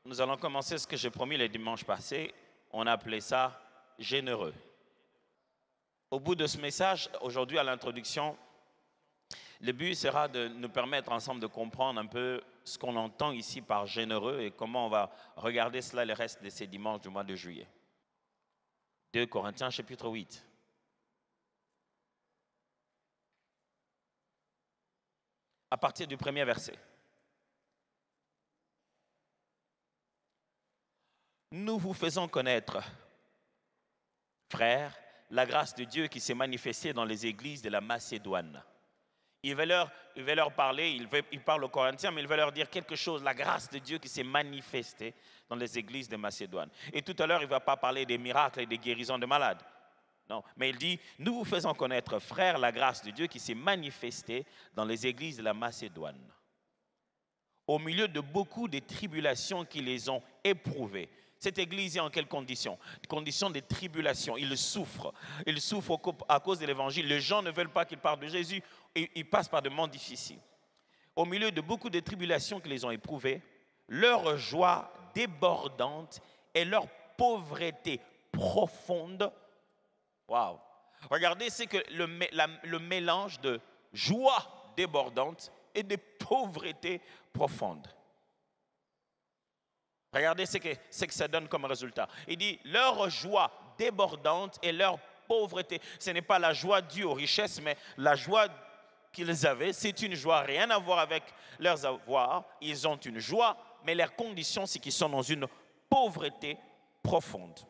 Nous allons commencer ce que j'ai promis le dimanche passé. On a appelé ça « généreux ». Au bout de ce message, aujourd'hui à l'introduction, le but sera de nous permettre ensemble de comprendre un peu ce qu'on entend ici par « généreux » et comment on va regarder cela le reste de ces dimanches du mois de juillet. 2 Corinthiens chapitre 8. À partir du premier verset. Nous vous faisons connaître, frères, la grâce de Dieu qui s'est manifestée dans les églises de la Macédoine. Il veut leur parler, il parle aux Corinthiens, mais il veut leur dire quelque chose, la grâce de Dieu qui s'est manifestée dans les églises de Macédoine. Et tout à l'heure, il ne va pas parler des miracles et des guérisons de malades. Non, mais il dit, nous vous faisons connaître, frères, la grâce de Dieu qui s'est manifestée dans les églises de la Macédoine. Au milieu de beaucoup de tribulations qui les ont éprouvées. Cette église est en quelles conditions? Conditions de tribulation. Ils souffrent. Ils souffrent à cause de l'évangile. Les gens ne veulent pas qu'ils parlent de Jésus. Ils passent par des moments difficiles. Au milieu de beaucoup de tribulations qui les ont éprouvées, leur joie débordante et leur pauvreté profonde. Waouh! Regardez, c'est que le mélange de joie débordante et de pauvreté profonde. Regardez ce que ça donne comme résultat. Il dit, leur joie débordante et leur pauvreté. Ce n'est pas la joie due aux richesses, mais la joie qu'ils avaient, c'est une joie, rien à voir avec leurs avoirs. Ils ont une joie, mais leur condition, c'est qu'ils sont dans une pauvreté profonde.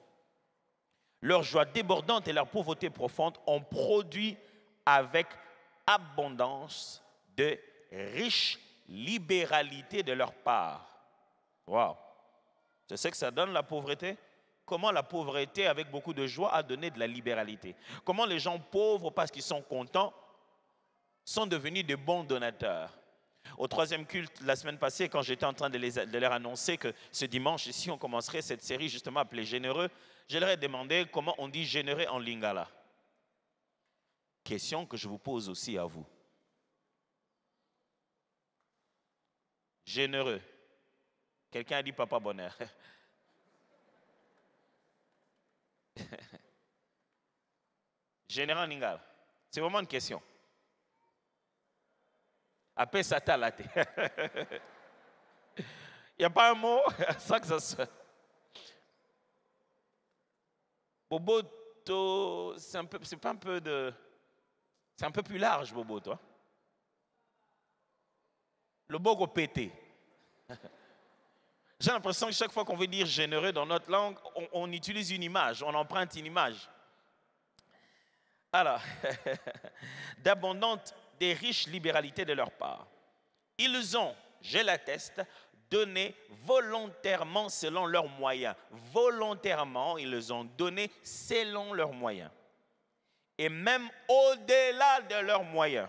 Leur joie débordante et leur pauvreté profonde ont produit avec abondance de riche libéralité de leur part. Wow! Tu sais que ça donne la pauvreté? Comment la pauvreté, avec beaucoup de joie, a donné de la libéralité? Comment les gens pauvres, parce qu'ils sont contents, sont devenus de bons donateurs? Au troisième culte, la semaine passée, quand j'étais en train de leur annoncer que ce dimanche, ici, on commencerait cette série justement appelée Généreux, je leur ai demandé comment on dit généreux en lingala. Question que je vous pose aussi à vous. Généreux. Quelqu'un a dit papa bonheur. Généreux en lingala. C'est vraiment une question. Appelle ça talate. Il n'y a pas un mot, ça que ça se... Boboto, c'est un peu plus large, Bobo, toi. Le bogo pété. J'ai l'impression que chaque fois qu'on veut dire généreux dans notre langue, on utilise une image, on emprunte une image. Alors, d'abondante, des riches libéralités de leur part. Ils ont, je l'atteste, donné volontairement selon leurs moyens. Volontairement, ils ont donné selon leurs moyens. Et même au-delà de leurs moyens.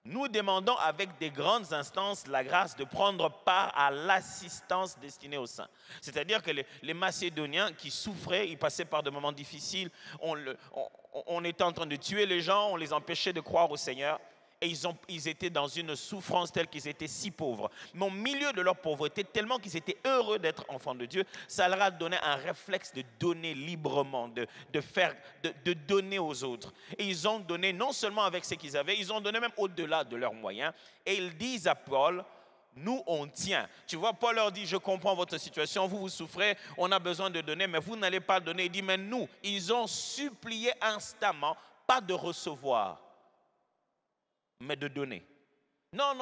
Nous demandons avec des grandes instances la grâce de prendre part à l'assistance destinée aux saints. C'est-à-dire que les Macédoniens qui souffraient, ils passaient par des moments difficiles, on était en train de tuer les gens, on les empêchait de croire au Seigneur. Et ils étaient dans une souffrance telle qu'ils étaient si pauvres. Mais au milieu de leur pauvreté, tellement qu'ils étaient heureux d'être enfants de Dieu, ça leur a donné un réflexe de donner librement, de donner aux autres. Et ils ont donné non seulement avec ce qu'ils avaient, ils ont donné même au-delà de leurs moyens. Et ils disent à Paul, nous on tient. Tu vois, Paul leur dit, je comprends votre situation, vous souffrez, on a besoin de donner, mais vous n'allez pas donner. Il dit, mais nous, ils ont supplié instamment, pas de recevoir, mais de donner. Non,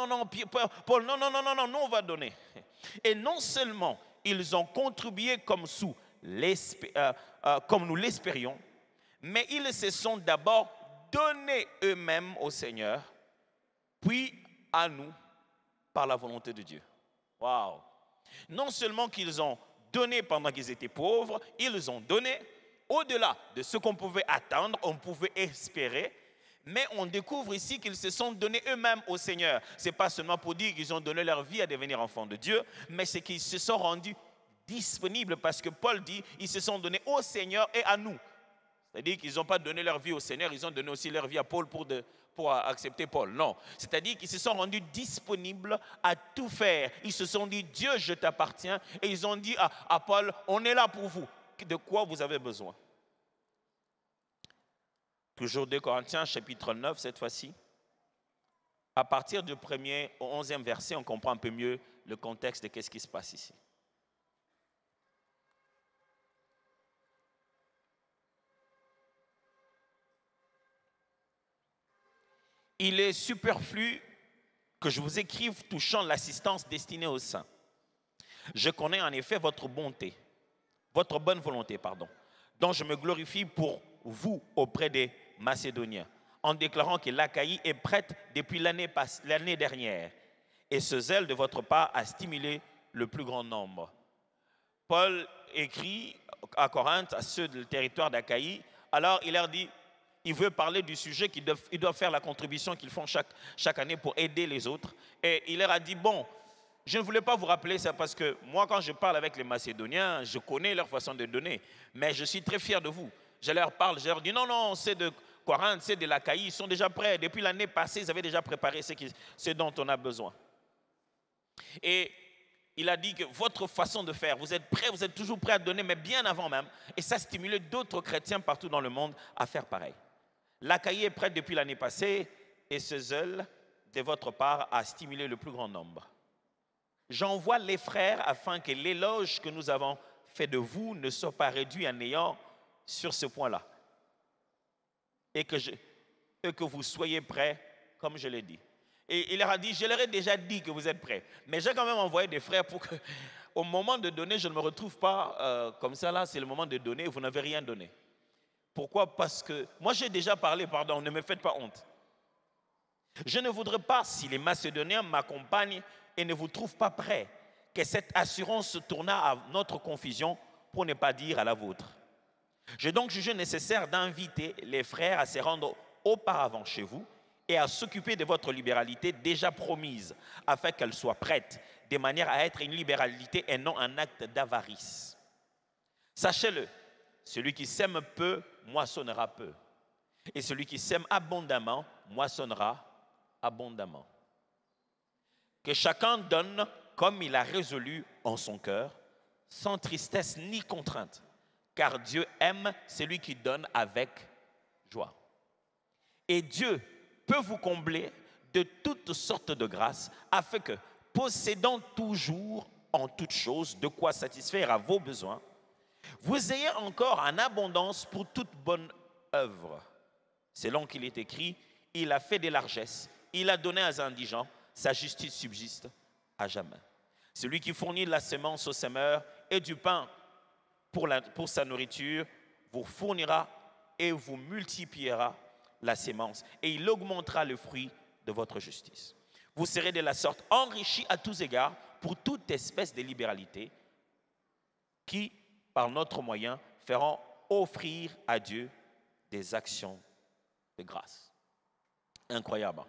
Paul, non, nous on va donner. Et non seulement ils ont contribué comme nous l'espérions, mais ils se sont d'abord donnés eux-mêmes au Seigneur, puis à nous par la volonté de Dieu. Waouh! Non seulement qu'ils ont donné pendant qu'ils étaient pauvres, ils ont donné au-delà de ce qu'on pouvait attendre, on pouvait espérer. Mais on découvre ici qu'ils se sont donnés eux-mêmes au Seigneur. Ce n'est pas seulement pour dire qu'ils ont donné leur vie à devenir enfants de Dieu, mais c'est qu'ils se sont rendus disponibles parce que Paul dit ils se sont donnés au Seigneur et à nous. C'est-à-dire qu'ils n'ont pas donné leur vie au Seigneur, ils ont donné aussi leur vie à Paul pour accepter Paul. Non. C'est-à-dire qu'ils se sont rendus disponibles à tout faire. Ils se sont dit, Dieu, je t'appartiens. Et ils ont dit à Paul, on est là pour vous. De quoi vous avez besoin? Toujours 2 Corinthiens, chapitre 9, cette fois-ci. À partir du 1er au 11e verset, on comprend un peu mieux le contexte de qu'est-ce qui se passe ici. Il est superflu que je vous écrive touchant l'assistance destinée aux saints. Je connais en effet votre bonne volonté, dont je me glorifie pour vous auprès des Macédoniens, en déclarant que l'Achaïe est prête depuis l'année dernière, et ce zèle de votre part a stimulé le plus grand nombre. Paul écrit à Corinthe, à ceux du territoire d'Achaïe, alors il leur dit, il veut parler du sujet qu'ils doivent faire la contribution qu'ils font chaque année pour aider les autres. Et il leur a dit, bon, je ne voulais pas vous rappeler ça parce que moi, quand je parle avec les Macédoniens, je connais leur façon de donner. Mais je suis très fier de vous. Je leur parle, je leur dis, non, c'est de Corinthe, c'est de l'Achaïe, ils sont déjà prêts. Depuis l'année passée, ils avaient déjà préparé ce dont on a besoin. Et il a dit que votre façon de faire, vous êtes prêts, vous êtes toujours prêts à donner, mais bien avant même. Et ça stimulait d'autres chrétiens partout dans le monde à faire pareil. L'Achaïe est prête depuis l'année passée et ce zèle de votre part a stimulé le plus grand nombre. J'envoie les frères afin que l'éloge que nous avons fait de vous ne soit pas réduit à néant sur ce point-là. Et que vous soyez prêts, comme je l'ai dit. Et il leur a dit, je leur ai déjà dit que vous êtes prêts. Mais j'ai quand même envoyé des frères pour que, au moment de donner, je ne me retrouve pas comme ça là, c'est le moment de donner, vous n'avez rien donné. Pourquoi? Parce que, moi j'ai déjà parlé, pardon, ne me faites pas honte. Je ne voudrais pas, si les Macédoniens m'accompagnent et ne vous trouvent pas prêts, que cette assurance se tournât à notre confusion, pour ne pas dire à la vôtre. J'ai donc jugé nécessaire d'inviter les frères à se rendre auparavant chez vous et à s'occuper de votre libéralité déjà promise, afin qu'elle soit prête, de manière à être une libéralité et non un acte d'avarice. Sachez-le, celui qui sème peu, moissonnera peu. Et celui qui sème abondamment, moissonnera abondamment. Que chacun donne comme il a résolu en son cœur, sans tristesse ni contrainte, car Dieu aime celui qui donne avec joie. Et Dieu peut vous combler de toutes sortes de grâces, afin que, possédant toujours en toutes choses de quoi satisfaire à vos besoins, vous ayez encore en abondance pour toute bonne œuvre. Selon qu'il est écrit, il a fait des largesses, il a donné aux indigents, sa justice subsiste à jamais. Celui qui fournit de la semence au semeur et du pain pour sa nourriture, vous fournira et vous multipliera la semence, et il augmentera le fruit de votre justice. Vous serez de la sorte enrichis à tous égards pour toute espèce de libéralité qui, par notre moyen, feront offrir à Dieu des actions de grâce. Incroyable.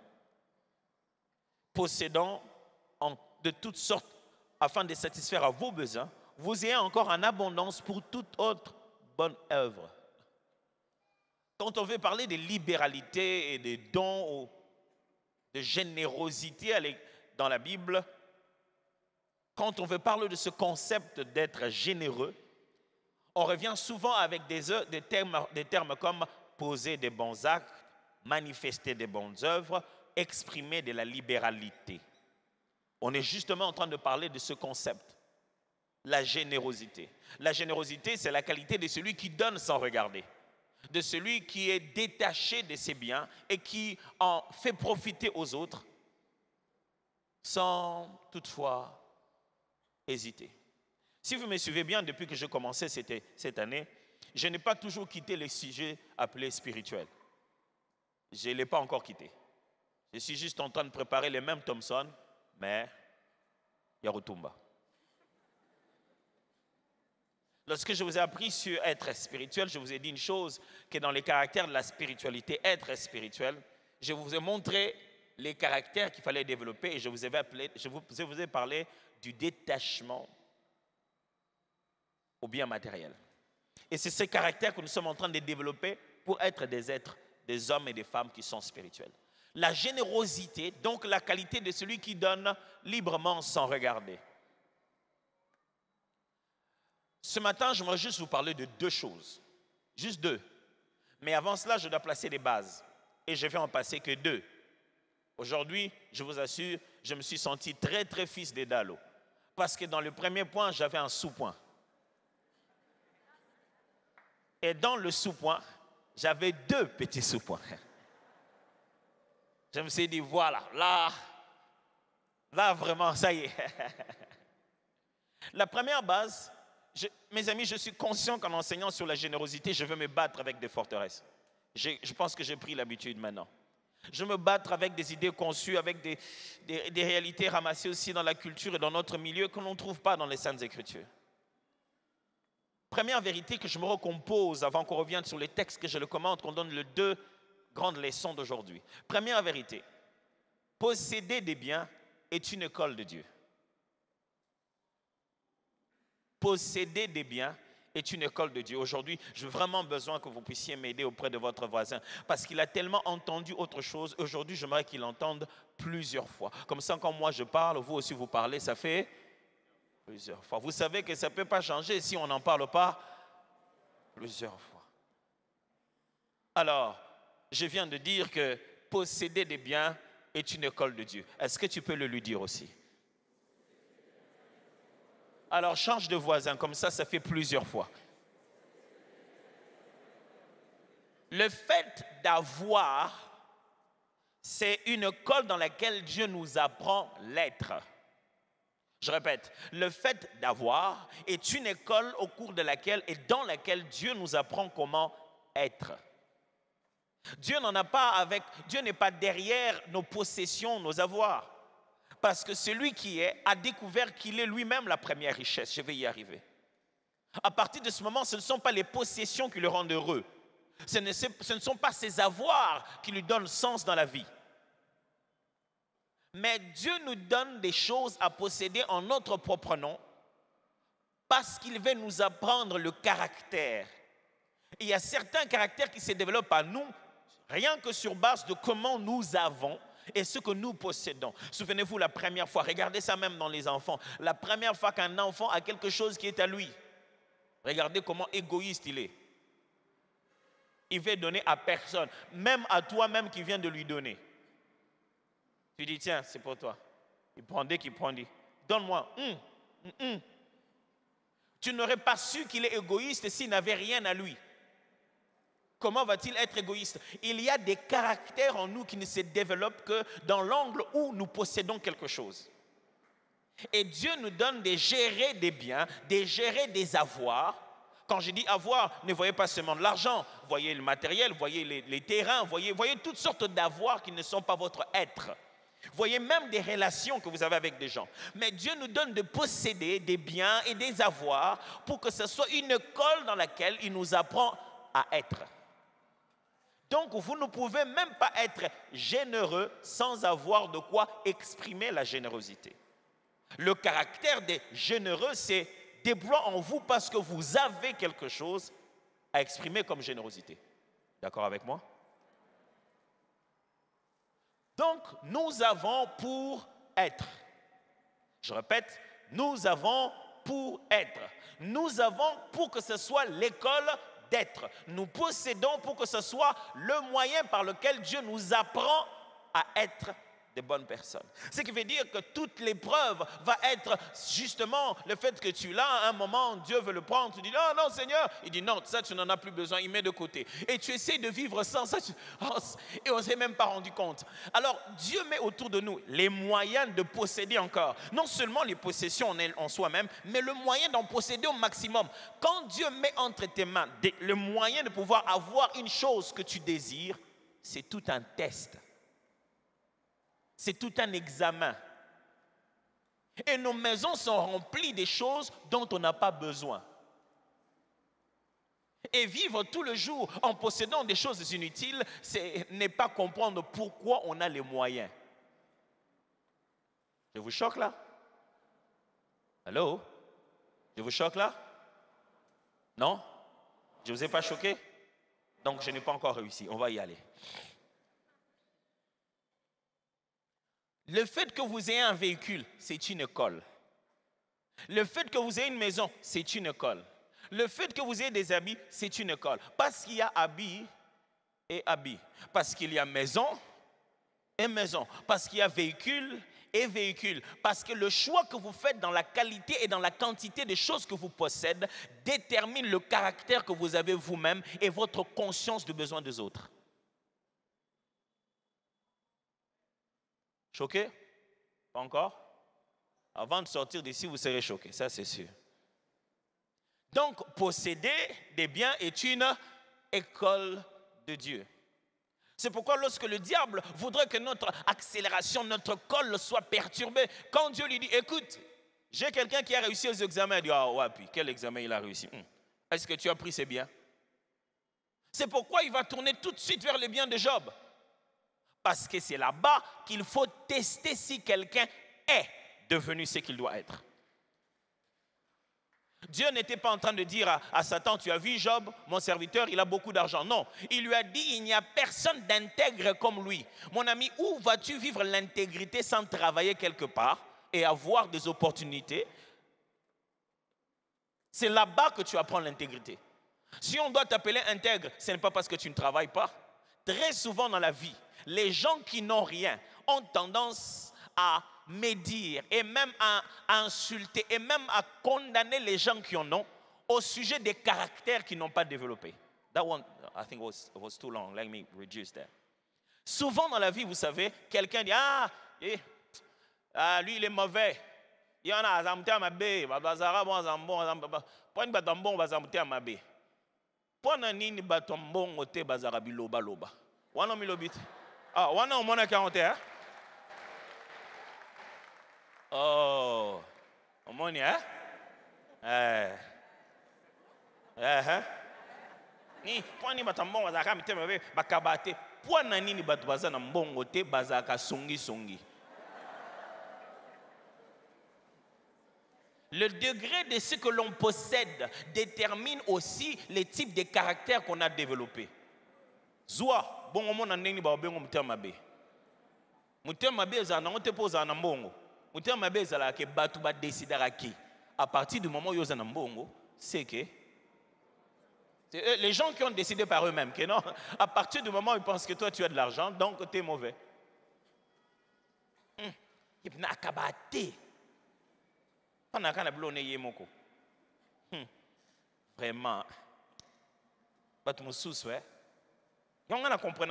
Possédant de toutes sortes, afin de satisfaire à vos besoins, vous ayez encore en abondance pour toute autre bonne œuvre. Quand on veut parler de libéralité et de dons, ou de générosité dans la Bible, quand on veut parler de ce concept d'être généreux, on revient souvent avec des termes comme poser des bons actes, manifester des bonnes œuvres, exprimer de la libéralité. On est justement en train de parler de ce concept, la générosité. La générosité, c'est la qualité de celui qui donne sans regarder, de celui qui est détaché de ses biens et qui en fait profiter aux autres sans toutefois hésiter. Si vous me suivez bien, depuis que j'ai commencé cette année, je n'ai pas toujours quitté les sujets appelés spirituels. Je ne l'ai pas encore quitté. Je suis juste en train de préparer les mêmes Thompson, mais il y a Rutumba. Lorsque je vous ai appris sur être spirituel, je vous ai dit une chose, que dans les caractères de la spiritualité, être spirituel, je vous ai montré les caractères qu'il fallait développer et je vous ai parlé du détachement au bien matériel. Et c'est ce caractère que nous sommes en train de développer pour être des êtres, des hommes et des femmes qui sont spirituels. La générosité, donc la qualité de celui qui donne librement sans regarder. Ce matin, j'aimerais juste vous parler de 2 choses. Juste 2. Mais avant cela, je dois placer des bases. Et je vais en passer que 2. Aujourd'hui, je vous assure, je me suis senti très, très fils d'Edalo. Parce que dans le premier point, j'avais un sous-point. Et dans le sous-point, j'avais 2 petits sous-points. Je me suis dit, voilà, là vraiment, ça y est. La première base, mes amis, je suis conscient qu'en enseignant sur la générosité, je veux me battre avec des forteresses. Je pense que j'ai pris l'habitude maintenant. Je veux me battre avec des idées conçues, avec des réalités ramassées aussi dans la culture et dans notre milieu que l'on ne trouve pas dans les Saintes Écritures. Première vérité que je me recompose avant qu'on revienne sur les textes que je le commente, qu'on donne les 2 grandes leçons d'aujourd'hui. Première vérité, posséder des biens est une école de Dieu. Posséder des biens est une école de Dieu. Aujourd'hui, j'ai vraiment besoin que vous puissiez m'aider auprès de votre voisin parce qu'il a tellement entendu autre chose. Aujourd'hui, j'aimerais qu'il entende plusieurs fois. Comme ça, quand moi je parle, vous aussi vous parlez, ça fait plusieurs fois. Vous savez que ça ne peut pas changer si on n'en parle pas plusieurs fois. Alors, je viens de dire que posséder des biens est une école de Dieu. Est-ce que tu peux le lui dire aussi? Alors, change de voisin, comme ça fait plusieurs fois. Le fait d'avoir, c'est une école dans laquelle Dieu nous apprend l'être. Je répète, le fait d'avoir est une école au cours de laquelle et dans laquelle Dieu nous apprend comment être. Dieu n'est pas derrière nos possessions, nos avoirs. Parce que celui qui est a découvert qu'il est lui-même la première richesse. Je vais y arriver. À partir de ce moment, ce ne sont pas les possessions qui le rendent heureux. Ce ne sont pas ses avoirs qui lui donnent sens dans la vie. Mais Dieu nous donne des choses à posséder en notre propre nom parce qu'il veut nous apprendre le caractère. Et il y a certains caractères qui se développent à nous rien que sur base de comment nous avons et ce que nous possédons. Souvenez-vous la première fois, regardez ça même dans les enfants, la première fois qu'un enfant a quelque chose qui est à lui, regardez comment égoïste il est. Il veut donner à personne, même à toi-même qui viens de lui donner. Tu dis, tiens, c'est pour toi. Il prend, dès qu'il prend, il dit, donne-moi. Tu n'aurais pas su qu'il est égoïste s'il n'avait rien à lui. Comment va-t-il être égoïste? Il y a des caractères en nous qui ne se développent que dans l'angle où nous possédons quelque chose. Et Dieu nous donne de gérer des biens, de gérer des avoirs. Quand je dis avoir, ne voyez pas seulement de l'argent, voyez le matériel, voyez les terrains, voyez toutes sortes d'avoirs qui ne sont pas votre être. Voyez même des relations que vous avez avec des gens. Mais Dieu nous donne de posséder des biens et des avoirs pour que ce soit une école dans laquelle il nous apprend à être. Donc, vous ne pouvez même pas être généreux sans avoir de quoi exprimer la générosité. Le caractère des généreux, c'est déploie en vous parce que vous avez quelque chose à exprimer comme générosité. D'accord avec moi? Donc, nous avons pour être. Je répète, nous avons pour être. Nous avons pour que ce soit l'école d'être. Nous possédons pour que ce soit le moyen par lequel Dieu nous apprend à être des bonnes personnes. Ce qui veut dire que toute l'épreuve va être justement le fait que tu l'as, à un moment, Dieu veut le prendre, tu dis non, non Seigneur, il dit non, ça tu n'en as plus besoin, il met de côté. Et tu essaies de vivre sans ça, et on ne s'est même pas rendu compte. Alors Dieu met autour de nous les moyens de posséder encore, non seulement les possessions en soi-même, mais le moyen d'en posséder au maximum. Quand Dieu met entre tes mains le moyen de pouvoir avoir une chose que tu désires, c'est tout un test. C'est tout un examen. Et nos maisons sont remplies des choses dont on n'a pas besoin. Et vivre tout le jour en possédant des choses inutiles, n'est pas comprendre pourquoi on a les moyens. Je vous choque là? Allô? Je vous choque là? Non? Je ne vous ai pas choqué? Donc je n'ai pas encore réussi. On va y aller. Le fait que vous ayez un véhicule, c'est une école. Le fait que vous ayez une maison, c'est une école. Le fait que vous ayez des habits, c'est une école. Parce qu'il y a habits et habits. Parce qu'il y a maison et maison. Parce qu'il y a véhicule et véhicule. Parce que le choix que vous faites dans la qualité et dans la quantité des choses que vous possédez détermine le caractère que vous avez vous-même et votre conscience du besoin des autres. Choqué? Pas encore? Avant de sortir d'ici, vous serez choqué, ça c'est sûr. Donc, posséder des biens est une école de Dieu. C'est pourquoi lorsque le diable voudrait que notre accélération, notre col soit perturbée, quand Dieu lui dit, écoute, j'ai quelqu'un qui a réussi aux examens, il dit, ah ouais, puis quel examen il a réussi? Est-ce que tu as pris ses biens? C'est pourquoi il va tourner tout de suite vers les biens de Job. Parce que c'est là-bas qu'il faut tester si quelqu'un est devenu ce qu'il doit être. Dieu n'était pas en train de dire à Satan, tu as vu Job, mon serviteur, il a beaucoup d'argent. Non, il lui a dit, il n'y a personne d'intègre comme lui. Mon ami, où vas-tu vivre l'intégrité sans travailler quelque part et avoir des opportunités? C'est là-bas que tu apprends l'intégrité. Si on doit t'appeler intègre, ce n'est pas parce que tu ne travailles pas. Très souvent dans la vie, les gens qui n'ont rien ont tendance à médire et même à insulter et même à condamner les gens qui en ont au sujet des caractères qu'ils n'ont pas développés. That one, I think was too long. Let me reduce that. Souvent dans la vie, vous savez, quelqu'un dit lui il est mauvais. Il y en a azamte amabe, bazara bon azambo azamba. Point batambon bazamte amabe. Point nini batambon ote bazara biloba loba. Wana milobit. Ah, wana omona kaonte hein? Oh, omoni hein? Ni point ni batambon bazaka mitema be bakabate. Point nini batu bazana mbongo te bazaka songi. Le degré de ce que l'on possède détermine aussi les types de caractères qu'on a développés. Zoa, bon omona nini ba obengo mutema be. Mutema be za na on te pose na mbongo. Mutema be za la ke batu ba décidera ki. À partir du moment où ils ont un mbongo, c'est que les gens qui ont décidé par eux-mêmes que non, à partir du moment où ils pensent que toi tu as de l'argent, donc tu es mauvais. Il n'a qu'à battre. Vraiment. Bat moussous, ouais. On a compris.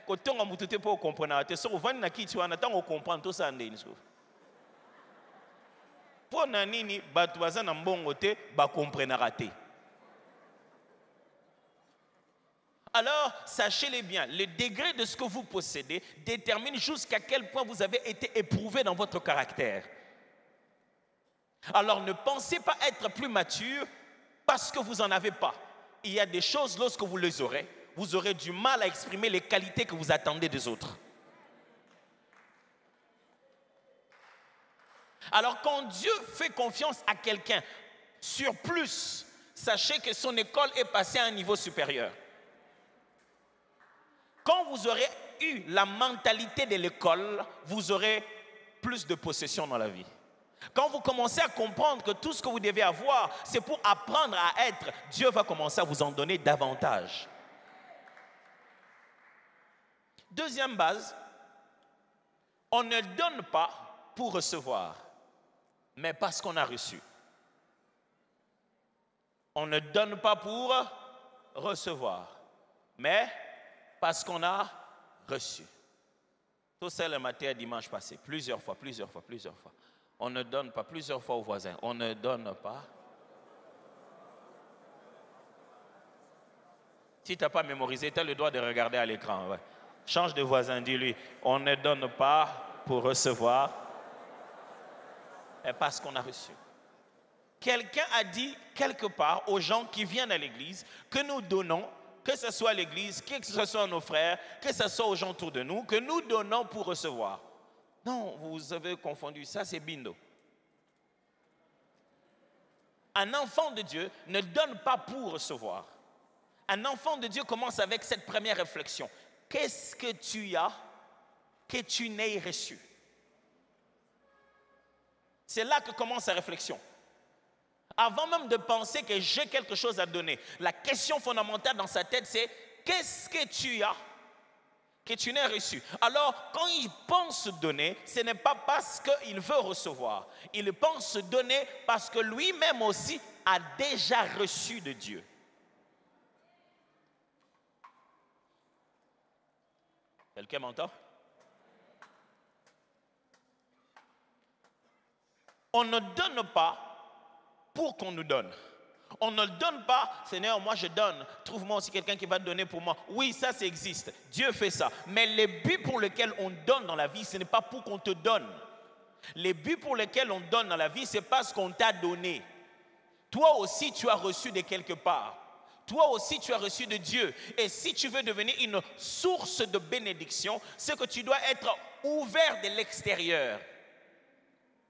Quand on a mututé pour comprendre, c'est au van qui tu as on comprend tout ça. Pour nanini bat bazan en bon côté, ba comprendre raté. Alors, sachez-le bien, le degré de ce que vous possédez détermine jusqu'à quel point vous avez été éprouvé dans votre caractère. Alors ne pensez pas être plus mature parce que vous n'en avez pas. Il y a des choses, lorsque vous les aurez, vous aurez du mal à exprimer les qualités que vous attendez des autres. Alors quand Dieu fait confiance à quelqu'un sur plus, sachez que son école est passée à un niveau supérieur. Quand vous aurez eu la mentalité de l'école, vous aurez plus de possession dans la vie. Quand vous commencez à comprendre que tout ce que vous devez avoir, c'est pour apprendre à être, Dieu va commencer à vous en donner davantage. Deuxième base, on ne donne pas pour recevoir, mais parce qu'on a reçu. On ne donne pas pour recevoir, mais parce qu'on a reçu. Tout ça le matin dimanche passé, plusieurs fois. On ne donne pas, plusieurs fois aux voisins, on ne donne pas. Si tu n'as pas mémorisé, tu as le droit de regarder à l'écran. Ouais. Change de voisin, dis-lui, on ne donne pas pour recevoir, mais parce qu'on a reçu. Quelqu'un a dit quelque part aux gens qui viennent à l'église que nous donnons, que ce soit à l'église, que ce soit à nos frères, que ce soit aux gens autour de nous, que nous donnons pour recevoir. Non, vous avez confondu, ça c'est bindo. Un enfant de Dieu ne donne pas pour recevoir. Un enfant de Dieu commence avec cette première réflexion. Qu'est-ce que tu as que tu n'aies reçu? C'est là que commence la réflexion. Avant même de penser que j'ai quelque chose à donner, la question fondamentale dans sa tête, c'est qu'est-ce que tu as que tu n'aies reçu? Alors, quand il pense donner, ce n'est pas parce qu'il veut recevoir. Il pense donner parce que lui-même aussi a déjà reçu de Dieu. Quelqu'un m'entend? On ne donne pas pour qu'on nous donne. On ne donne pas, Seigneur, moi je donne, trouve-moi aussi quelqu'un qui va donner pour moi. Oui, ça existe, Dieu fait ça. Mais les buts pour lesquels on donne dans la vie, ce n'est pas pour qu'on te donne. Les buts pour lesquels on donne dans la vie, c'est parce qu'on t'a donné. Toi aussi, tu as reçu de quelque part. Toi aussi, tu as reçu de Dieu. Et si tu veux devenir une source de bénédiction, c'est que tu dois être ouvert de l'extérieur.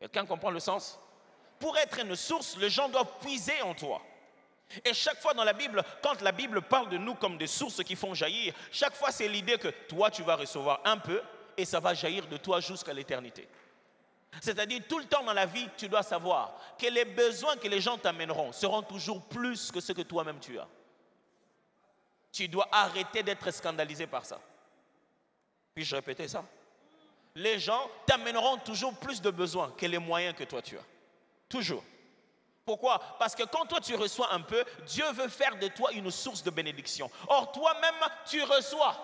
Quelqu'un comprend le sens? Pour être une source, les gens doivent puiser en toi. Et chaque fois dans la Bible, quand la Bible parle de nous comme des sources qui font jaillir, chaque fois c'est l'idée que toi tu vas recevoir un peu et ça va jaillir de toi jusqu'à l'éternité. C'est-à-dire tout le temps dans la vie, tu dois savoir que les besoins que les gens t'amèneront seront toujours plus que ce que toi-même tu as. Tu dois arrêter d'être scandalisé par ça. Puis-je répéter ça? Les gens t'amèneront toujours plus de besoins que les moyens que toi tu as. Toujours. Pourquoi? Parce que quand toi tu reçois un peu, Dieu veut faire de toi une source de bénédiction. Or toi-même, tu reçois.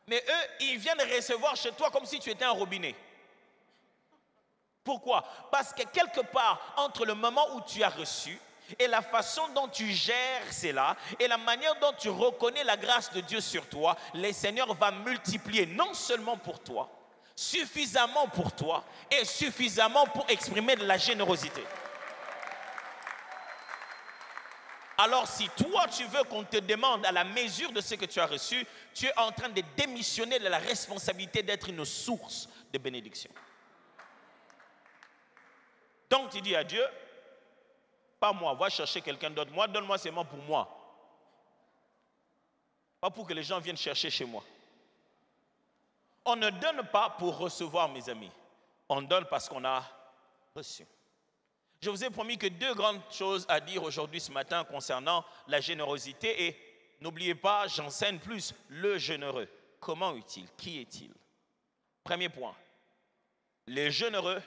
Mais eux, ils viennent recevoir chez toi comme si tu étais un robinet. Pourquoi? Parce que quelque part, entre le moment où tu as reçu et la façon dont tu gères cela et la manière dont tu reconnais la grâce de Dieu sur toi, le Seigneur va multiplier non seulement pour toi, suffisamment pour toi et suffisamment pour exprimer de la générosité. Alors si toi tu veux qu'on te demande à la mesure de ce que tu as reçu, tu es en train de démissionner de la responsabilité d'être une source de bénédiction. Donc tu dis à Dieu, pas moi, va chercher quelqu'un d'autre. Moi, donne-moi seulement pour moi. Pas pour que les gens viennent chercher chez moi. On ne donne pas pour recevoir, mes amis. On donne parce qu'on a reçu. Je vous ai promis que deux grandes choses à dire aujourd'hui ce matin concernant la générosité. Et n'oubliez pas, j'enseigne plus le généreux. Comment est-il? Qui est-il? Premier point. Le généreux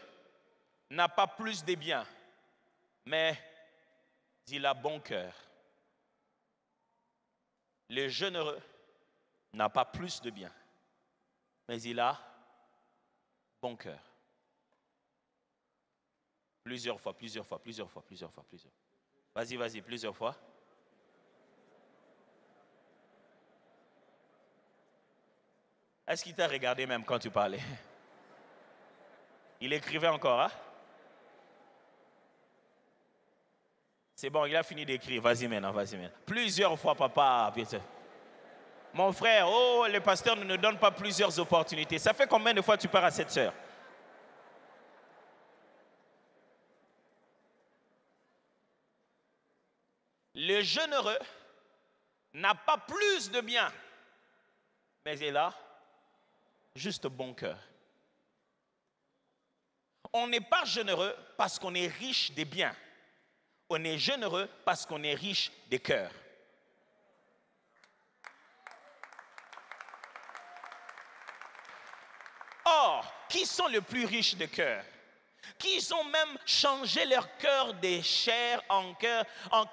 n'a pas plus de biens, mais il a bon cœur. Le généreux n'a pas plus de biens, mais il a bon cœur. Plusieurs fois. Vas-y, plusieurs fois. Est-ce qu'il t'a regardé même quand tu parlais? Il écrivait encore, hein? C'est bon, il a fini d'écrire. Vas-y maintenant. Plusieurs fois, papa. Mon frère, oh, le pasteur ne nous donne pas plusieurs opportunités. Ça fait combien de fois tu pars à cette sœur? Le généreux n'a pas plus de biens, mais il a juste bon cœur. On n'est pas généreux parce qu'on est riche des biens. On est généreux parce qu'on est riche des cœurs. Or, qui sont les plus riches de cœur? Qui ont même changé leur cœur de chair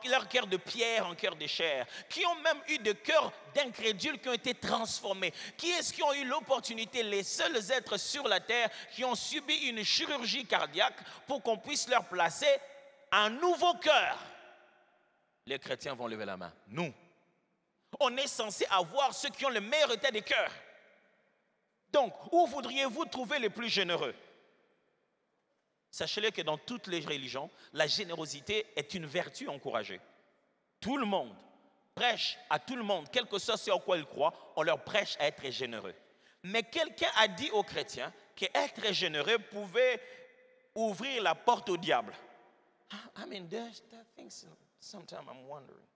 leur cœur de pierre en cœur de chair? Qui ont même eu des cœurs d'incrédules qui ont été transformés? Qui est-ce qui ont eu l'opportunité, les seuls êtres sur la terre qui ont subi une chirurgie cardiaque pour qu'on puisse leur placer un nouveau cœur? Les chrétiens vont lever la main. Nous. On est censé avoir ceux qui ont le meilleur état des cœurs. Donc, où voudriez-vous trouver les plus généreux? Sachez-le que dans toutes les religions, la générosité est une vertu encouragée. Tout le monde prêche à tout le monde, quel que soit ce en quoi ils croient, on leur prêche à être généreux. Mais quelqu'un a dit aux chrétiens qu'être généreux pouvait ouvrir la porte au diable. I mean, there are things sometimes I'm wondering,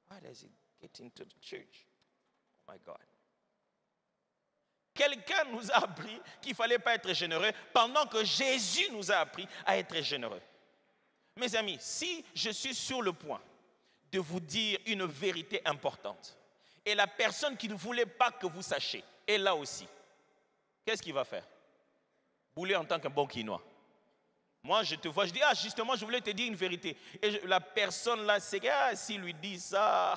why does he get into the church? Oh my God. Quelqu'un nous a appris qu'il ne fallait pas être généreux pendant que Jésus nous a appris à être généreux. Mes amis, si je suis sur le point de vous dire une vérité importante, et la personne qui ne voulait pas que vous sachiez est là aussi, qu'est-ce qu'il va faire? Bouler en tant qu'un bon quinois. Moi, je te vois, je dis, ah, justement, je voulais te dire une vérité. Et la personne là, c'est que, ah, s'il lui dit ça,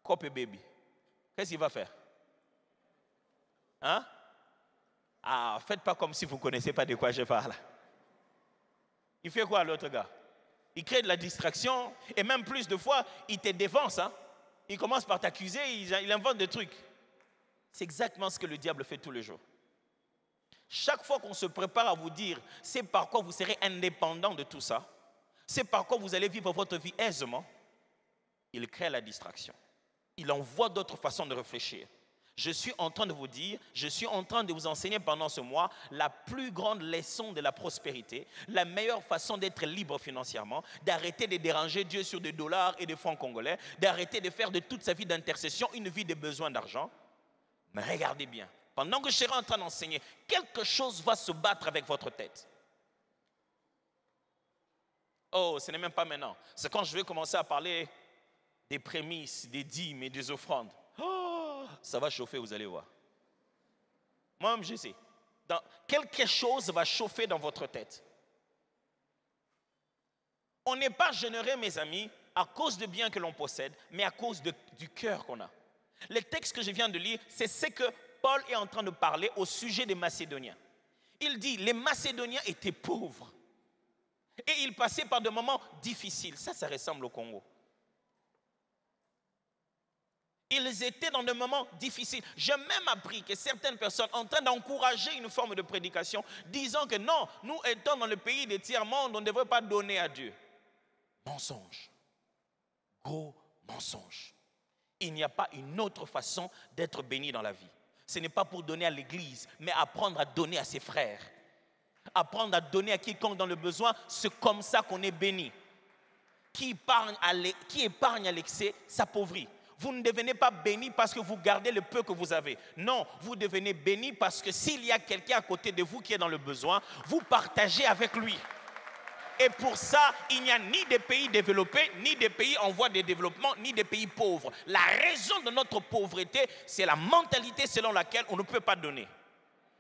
copé baby, qu'est-ce qu'il va faire? Hein? Ah, faites pas comme si vous ne connaissez pas de quoi je parle. Il fait quoi l'autre gars? Il crée de la distraction et même plus de fois, il te dévance. Hein? Il commence par t'accuser, il invente des trucs. C'est exactement ce que le diable fait tous les jours. Chaque fois qu'on se prépare à vous dire c'est par quoi vous serez indépendant de tout ça, c'est par quoi vous allez vivre votre vie aisément, il crée la distraction. Il envoie d'autres façons de réfléchir. Je suis en train de vous dire, je suis en train de vous enseigner pendant ce mois la plus grande leçon de la prospérité, la meilleure façon d'être libre financièrement, d'arrêter de déranger Dieu sur des dollars et des francs congolais, d'arrêter de faire de toute sa vie d'intercession une vie de besoin d'argent. Mais regardez bien, pendant que je serai en train d'enseigner, quelque chose va se battre avec votre tête. Oh, ce n'est même pas maintenant. C'est quand je vais commencer à parler des prémices, des dîmes et des offrandes. Oh, ça va chauffer, vous allez voir. Moi-même, je sais. Quelque chose va chauffer dans votre tête. On n'est pas généreux, mes amis, à cause de biens que l'on possède, mais à cause du cœur qu'on a. Le texte que je viens de lire, c'est ce que Paul est en train de parler au sujet des Macédoniens. Il dit, les Macédoniens étaient pauvres. Et ils passaient par des moments difficiles. Ça ressemble au Congo. Ils étaient dans des moments difficiles. J'ai même appris que certaines personnes sont en train d'encourager une forme de prédication, disant que non, nous étant dans le pays des tiers-mondes, on ne devrait pas donner à Dieu. Mensonge. Gros mensonge. Il n'y a pas une autre façon d'être béni dans la vie. Ce n'est pas pour donner à l'église, mais apprendre à donner à ses frères. Apprendre à donner à quiconque dans le besoin, c'est comme ça qu'on est béni. Qui épargne à l'excès s'appauvrit. Vous ne devenez pas béni parce que vous gardez le peu que vous avez. Non, vous devenez béni parce que s'il y a quelqu'un à côté de vous qui est dans le besoin, vous partagez avec lui. Et pour ça, il n'y a ni des pays développés, ni des pays en voie de développement, ni des pays pauvres. La raison de notre pauvreté, c'est la mentalité selon laquelle on ne peut pas donner.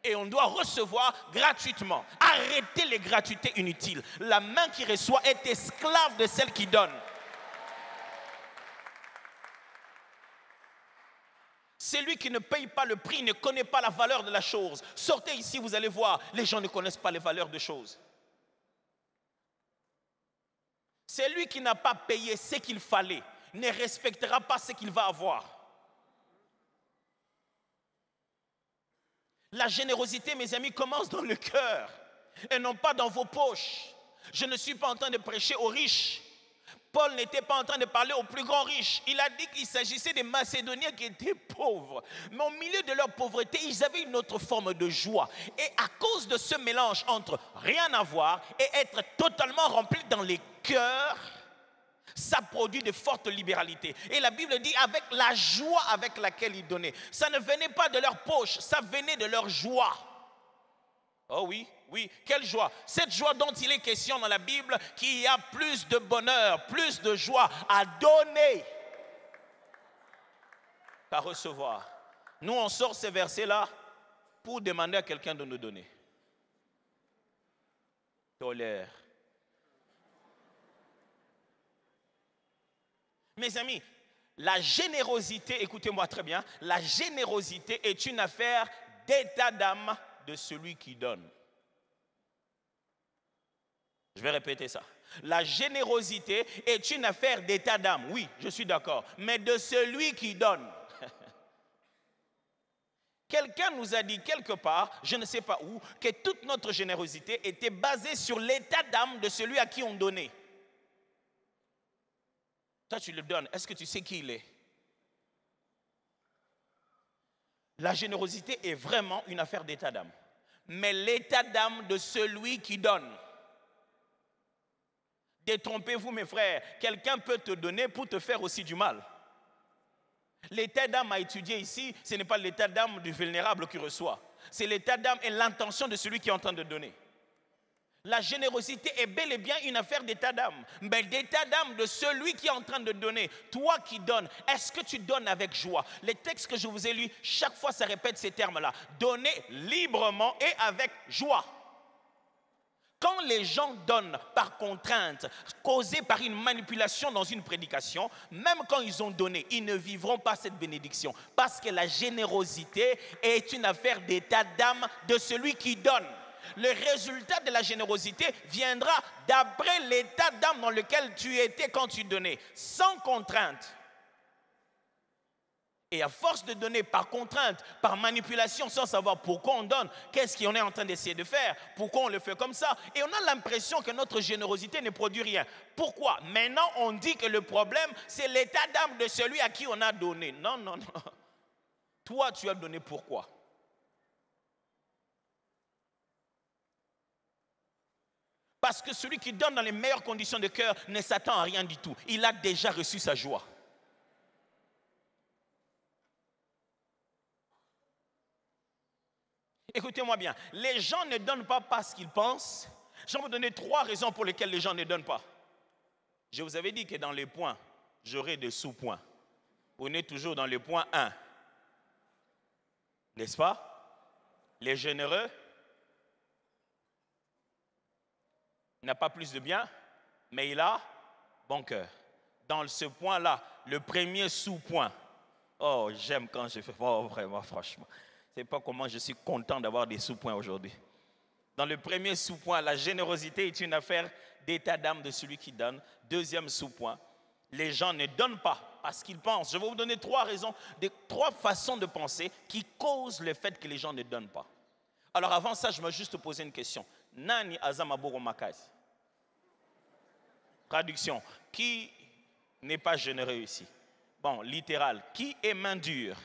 Et on doit recevoir gratuitement. Arrêtez les gratuités inutiles. La main qui reçoit est esclave de celle qui donne. Celui qui ne paye pas le prix ne connaît pas la valeur de la chose. Sortez ici, vous allez voir, les gens ne connaissent pas les valeurs des choses. Celui qui n'a pas payé ce qu'il fallait ne respectera pas ce qu'il va avoir. La générosité, mes amis, commence dans le cœur et non pas dans vos poches. Je ne suis pas en train de prêcher aux riches. Paul n'était pas en train de parler aux plus grands riches. Il a dit qu'il s'agissait des Macédoniens qui étaient pauvres. Mais au milieu de leur pauvreté, ils avaient une autre forme de joie. Et à cause de ce mélange entre rien avoir et être totalement rempli dans les cœurs, ça produit de fortes libéralités. Et la Bible dit avec la joie avec laquelle ils donnaient. Ça ne venait pas de leur poche, ça venait de leur joie. Oh oui, oui, quelle joie. Cette joie dont il est question dans la Bible, qu'il y a plus de bonheur, plus de joie à donner qu'à recevoir. Nous, on sort ces versets-là pour demander à quelqu'un de nous donner. Tolère. Mes amis, la générosité, écoutez-moi très bien, la générosité est une affaire d'état d'âme de celui qui donne. Je vais répéter ça. La générosité est une affaire d'état d'âme, oui, je suis d'accord, mais de celui qui donne. Quelqu'un nous a dit quelque part, je ne sais pas où, que toute notre générosité était basée sur l'état d'âme de celui à qui on donnait. Toi, tu le donnes, est-ce que tu sais qui il est? La générosité est vraiment une affaire d'état d'âme. Mais l'état d'âme de celui qui donne. Détrompez-vous, mes frères. Quelqu'un peut te donner pour te faire aussi du mal. L'état d'âme à étudier ici, ce n'est pas l'état d'âme du vulnérable qui reçoit. C'est l'état d'âme et l'intention de celui qui est en train de donner. La générosité est bel et bien une affaire d'état d'âme, mais d'état d'âme de celui qui est en train de donner. Toi qui donnes, est-ce que tu donnes avec joie? Les textes que je vous ai lus, chaque fois ça répète ces termes-là. Donner librement et avec joie. Quand les gens donnent par contrainte, causée par une manipulation dans une prédication, même quand ils ont donné, ils ne vivront pas cette bénédiction. Parce que la générosité est une affaire d'état d'âme de celui qui donne. Le résultat de la générosité viendra d'après l'état d'âme dans lequel tu étais quand tu donnais, sans contrainte. Et à force de donner par contrainte, par manipulation, sans savoir pourquoi on donne, qu'est-ce qu'on est en train d'essayer de faire, pourquoi on le fait comme ça, et on a l'impression que notre générosité ne produit rien. Pourquoi? Maintenant, on dit que le problème, c'est l'état d'âme de celui à qui on a donné. Non, non, non. Toi, tu as donné pourquoi? Parce que celui qui donne dans les meilleures conditions de cœur ne s'attend à rien du tout. Il a déjà reçu sa joie. Écoutez-moi bien, les gens ne donnent pas parce qu'ils pensent. Je vais vous donner 3 raisons pour lesquelles les gens ne donnent pas. Je vous avais dit que dans les points, j'aurai des sous-points. On est toujours dans le point 1. N'est-ce pas? Les généreux n'a pas plus de bien, mais il a bon cœur. Dans ce point-là, le premier sous-point. Oh, j'aime quand je fais. Oh, vraiment, franchement. Je ne sais pas comment je suis content d'avoir des sous-points aujourd'hui. Dans le premier sous-point, la générosité est une affaire d'état d'âme de celui qui donne. Deuxième sous-point, les gens ne donnent pas parce qu'ils pensent. Je vais vous donner 3 raisons, 3 façons de penser qui causent le fait que les gens ne donnent pas. Alors avant ça, je me juste poser une question. Nani azamaboro makasi? Traduction. Qui n'est pas généreux ici? Bon, littéral. Qui est main dure?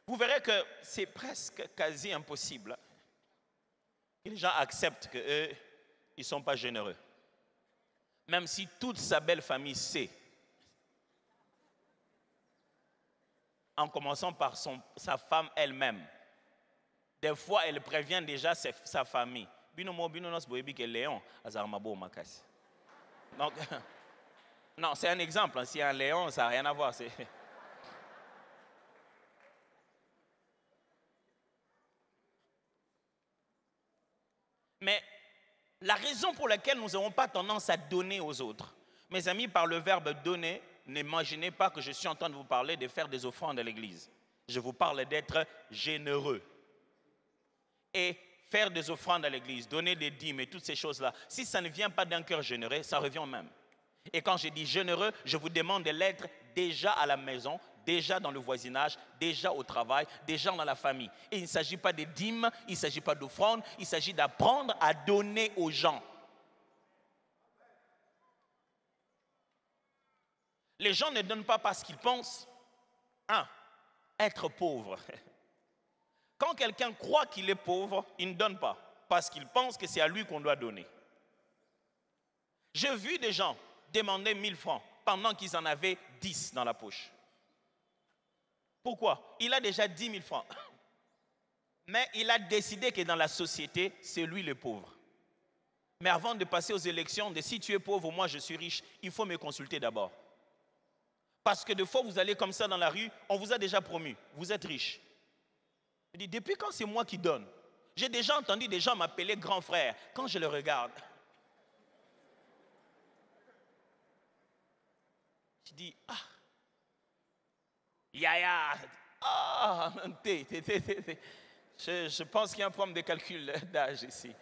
Vous verrez que c'est presque quasi impossible que les gens acceptent qu'eux, ils ne sont pas généreux. Même si toute sa belle famille sait. En commençant par sa femme elle-même. Des fois, elle prévient déjà sa famille. Donc, non, c'est un exemple. Si un Léon, ça n'a rien à voir. Mais la raison pour laquelle nous n'avons pas tendance à donner aux autres, mes amis, par le verbe donner, n'imaginez pas que je suis en train de vous parler de faire des offrandes à l'église. Je vous parle d'être généreux. Et faire des offrandes à l'église, donner des dîmes et toutes ces choses-là, si ça ne vient pas d'un cœur généreux, ça revient au même. Et quand je dis généreux, je vous demande de l'être déjà à la maison, déjà dans le voisinage, déjà au travail, déjà dans la famille. Et il ne s'agit pas de dîmes, il ne s'agit pas d'offrandes, il s'agit d'apprendre à donner aux gens. Les gens ne donnent pas parce qu'ils pensent, être pauvre. Quand quelqu'un croit qu'il est pauvre, il ne donne pas parce qu'il pense que c'est à lui qu'on doit donner. J'ai vu des gens demander 1000 francs pendant qu'ils en avaient 10 dans la poche. Pourquoi? Il a déjà 10 000 francs. Mais il a décidé que dans la société, c'est lui le pauvre. Mais avant de passer aux élections, de si tu es pauvre ou moi je suis riche, il faut me consulter d'abord. Parce que des fois, vous allez comme ça dans la rue, on vous a déjà promu, vous êtes riche. Je dis, depuis quand c'est moi qui donne? J'ai déjà entendu des gens m'appeler grand frère. Quand je le regarde, je dis, Yaya, je pense qu'il y a un problème de calcul d'âge ici.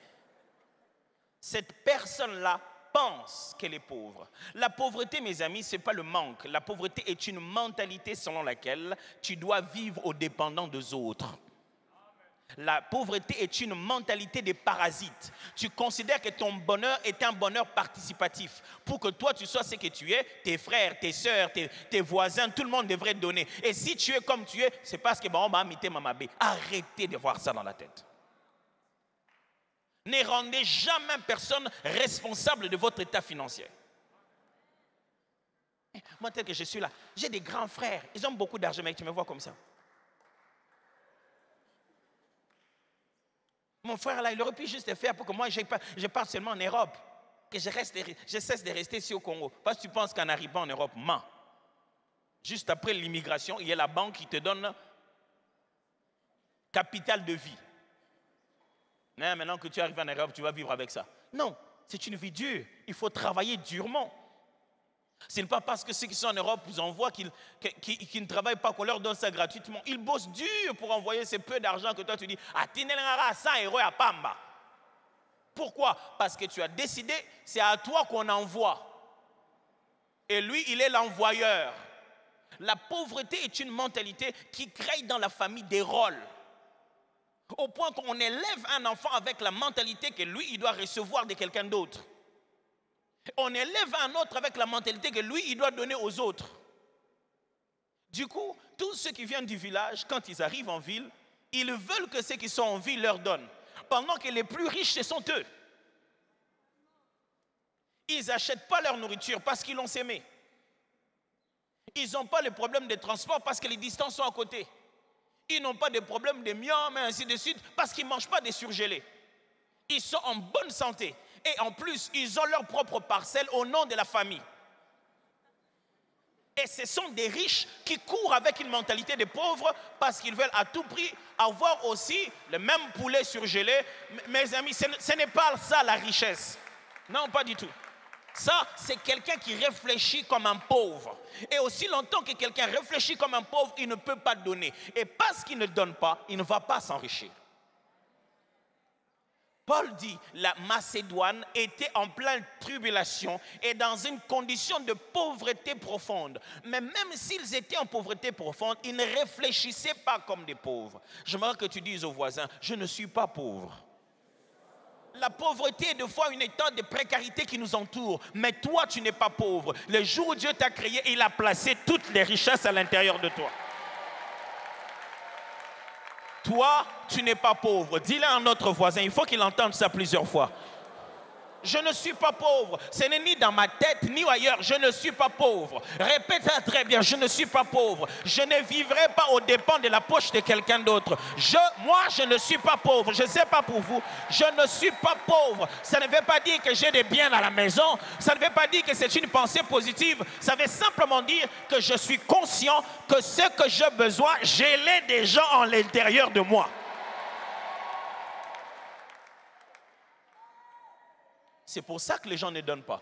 Cette personne-là pense qu'elle est pauvre. La pauvreté, mes amis, ce n'est pas le manque. La pauvreté est une mentalité selon laquelle tu dois vivre aux dépendants des autres. La pauvreté est une mentalité de parasite. Tu considères que ton bonheur est un bonheur participatif. Pour que toi, tu sois ce que tu es, tes frères, tes soeurs, tes voisins, tout le monde devrait te donner. Et si tu es comme tu es, c'est parce que on m'a imité Mamabé. Arrêtez de voir ça dans la tête. Ne rendez jamais personne responsable de votre état financier. Moi, tel que je suis là, j'ai des grands frères. Ils ont beaucoup d'argent, mais tu me vois comme ça. Mon frère là, il aurait pu juste faire pour que moi, je parte seulement en Europe. Que je cesse de rester ici au Congo. Parce que tu penses qu'en arrivant en Europe, juste après l'immigration, il y a la banque qui te donne capital de vie. Mais maintenant que tu arrives en Europe, tu vas vivre avec ça. Non, c'est une vie dure. Il faut travailler durement. Ce n'est pas parce que ceux qui sont en Europe vous envoient qu'ils ne travaillent pas qu'on leur donne ça gratuitement. Ils bossent dur pour envoyer ces peu d'argent que toi tu dis « Ah, tu n'as 100 € à Pamba ». Pourquoi? Parce que tu as décidé, c'est à toi qu'on envoie. Et lui, il est l'envoyeur. La pauvreté est une mentalité qui crée dans la famille des rôles. Au point qu'on élève un enfant avec la mentalité que lui, il doit recevoir de quelqu'un d'autre. On élève un autre avec la mentalité que lui, il doit donner aux autres. Du coup, tous ceux qui viennent du village, quand ils arrivent en ville, ils veulent que ceux qui sont en ville leur donnent. Pendant que les plus riches, ce sont eux. Ils n'achètent pas leur nourriture parce qu'ils l'ont sémée. Ils n'ont pas le problème de transport parce que les distances sont à côté. Ils n'ont pas de problème de myome et ainsi de suite parce qu'ils ne mangent pas des surgelés. Ils sont en bonne santé. Et en plus, ils ont leur propre parcelle au nom de la famille. Et ce sont des riches qui courent avec une mentalité de pauvres parce qu'ils veulent à tout prix avoir aussi le même poulet surgelé. Mes amis, ce n'est pas ça la richesse. Non, pas du tout. Ça, c'est quelqu'un qui réfléchit comme un pauvre. Et aussi longtemps que quelqu'un réfléchit comme un pauvre, il ne peut pas donner. Et parce qu'il ne donne pas, il ne va pas s'enrichir. Paul dit, la Macédoine était en pleine tribulation et dans une condition de pauvreté profonde. Mais même s'ils étaient en pauvreté profonde, ils ne réfléchissaient pas comme des pauvres. J'aimerais que tu dises aux voisins, je ne suis pas pauvre. La pauvreté est de fois une état de précarité qui nous entoure. Mais toi, tu n'es pas pauvre. Le jour où Dieu t'a créé, il a placé toutes les richesses à l'intérieur de toi. Toi, tu n'es pas pauvre. Dis-le à un autre voisin. Il faut qu'il entende ça plusieurs fois. Je ne suis pas pauvre. Ce n'est ni dans ma tête, ni ailleurs. Je ne suis pas pauvre. Répète-le très bien. Je ne suis pas pauvre. Je ne vivrai pas aux dépens de la poche de quelqu'un d'autre. Moi, je ne suis pas pauvre. Je ne sais pas pour vous. Je ne suis pas pauvre. Ça ne veut pas dire que j'ai des biens à la maison. Ça ne veut pas dire que c'est une pensée positive. Ça veut simplement dire que je suis conscient que ce que j'ai besoin, je l'ai déjà en l'intérieur de moi. C'est pour ça que les gens ne donnent pas.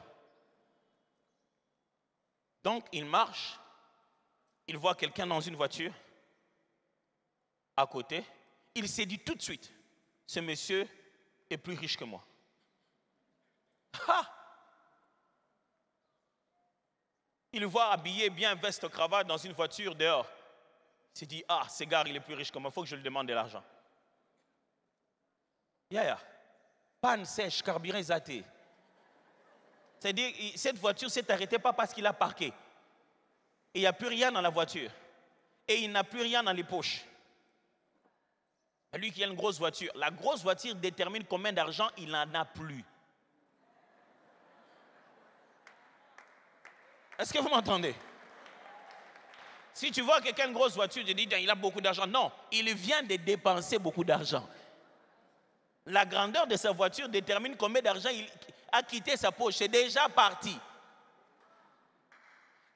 Donc, ils marchent, ils voient quelqu'un dans une voiture, à côté, il s'est dit tout de suite, ce monsieur est plus riche que moi. Ha! Il voit habillé bien, veste, cravate, dans une voiture dehors. Il s'est dit, ah, ce gars, il est plus riche que moi, il faut que je lui demande de l'argent. Panne sèche, carburant zaté. C'est-à-dire, cette voiture ne s'est arrêtée pas parce qu'il a parqué. Il n'y a plus rien dans la voiture. Et il n'a plus rien dans les poches. Lui qui a une grosse voiture, la grosse voiture détermine combien d'argent il n'en a plus. Est-ce que vous m'entendez? Si tu vois quelqu'un une grosse voiture, tu dis il a beaucoup d'argent. Non, il vient de dépenser beaucoup d'argent. La grandeur de sa voiture détermine combien d'argent il a quitté sa poche. C'est déjà parti.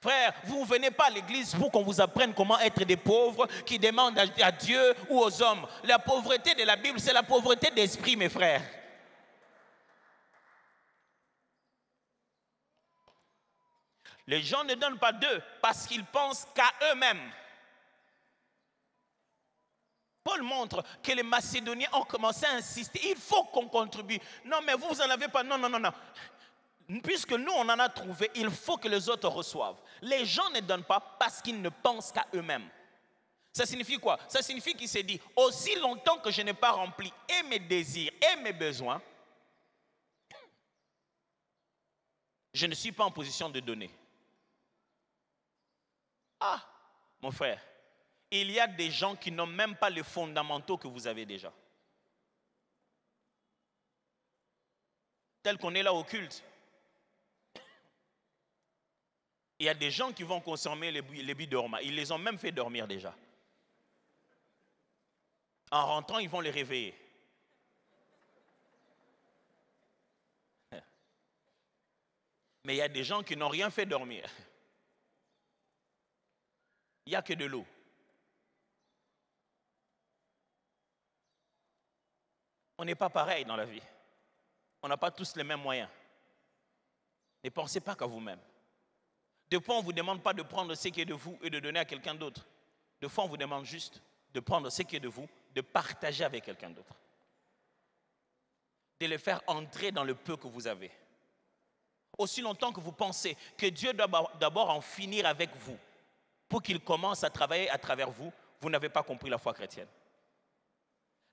Frère, vous ne venez pas à l'église pour qu'on vous apprenne comment être des pauvres qui demandent à Dieu ou aux hommes. La pauvreté de la Bible, c'est la pauvreté d'esprit, mes frères. Les gens ne donnent pas d'eux parce qu'ils pensent qu'à eux-mêmes. Paul montre que les Macédoniens ont commencé à insister. Il faut qu'on contribue. Non, mais vous n'en avez pas. Non. Puisque nous, on en a trouvé, il faut que les autres reçoivent. Les gens ne donnent pas parce qu'ils ne pensent qu'à eux-mêmes. Ça signifie quoi? Ça signifie qu'il s'est dit, aussi longtemps que je n'ai pas rempli et mes désirs et mes besoins, je ne suis pas en position de donner. Ah, mon frère, il y a des gens qui n'ont même pas les fondamentaux que vous avez déjà. tel qu'on est là au culte. Il y a des gens qui vont consommer les bidorma. Ils les ont même fait dormir déjà. En rentrant, ils vont les réveiller. Mais il y a des gens qui n'ont rien fait dormir. Il n'y a que de l'eau. On n'est pas pareil dans la vie. On n'a pas tous les mêmes moyens. Ne pensez pas qu'à vous-même. Des fois, on ne vous demande pas de prendre ce qui est de vous et de donner à quelqu'un d'autre. Des fois, on vous demande juste de prendre ce qui est de vous, de partager avec quelqu'un d'autre. De le faire entrer dans le peu que vous avez. Aussi longtemps que vous pensez que Dieu doit d'abord en finir avec vous pour qu'il commence à travailler à travers vous, vous n'avez pas compris la foi chrétienne.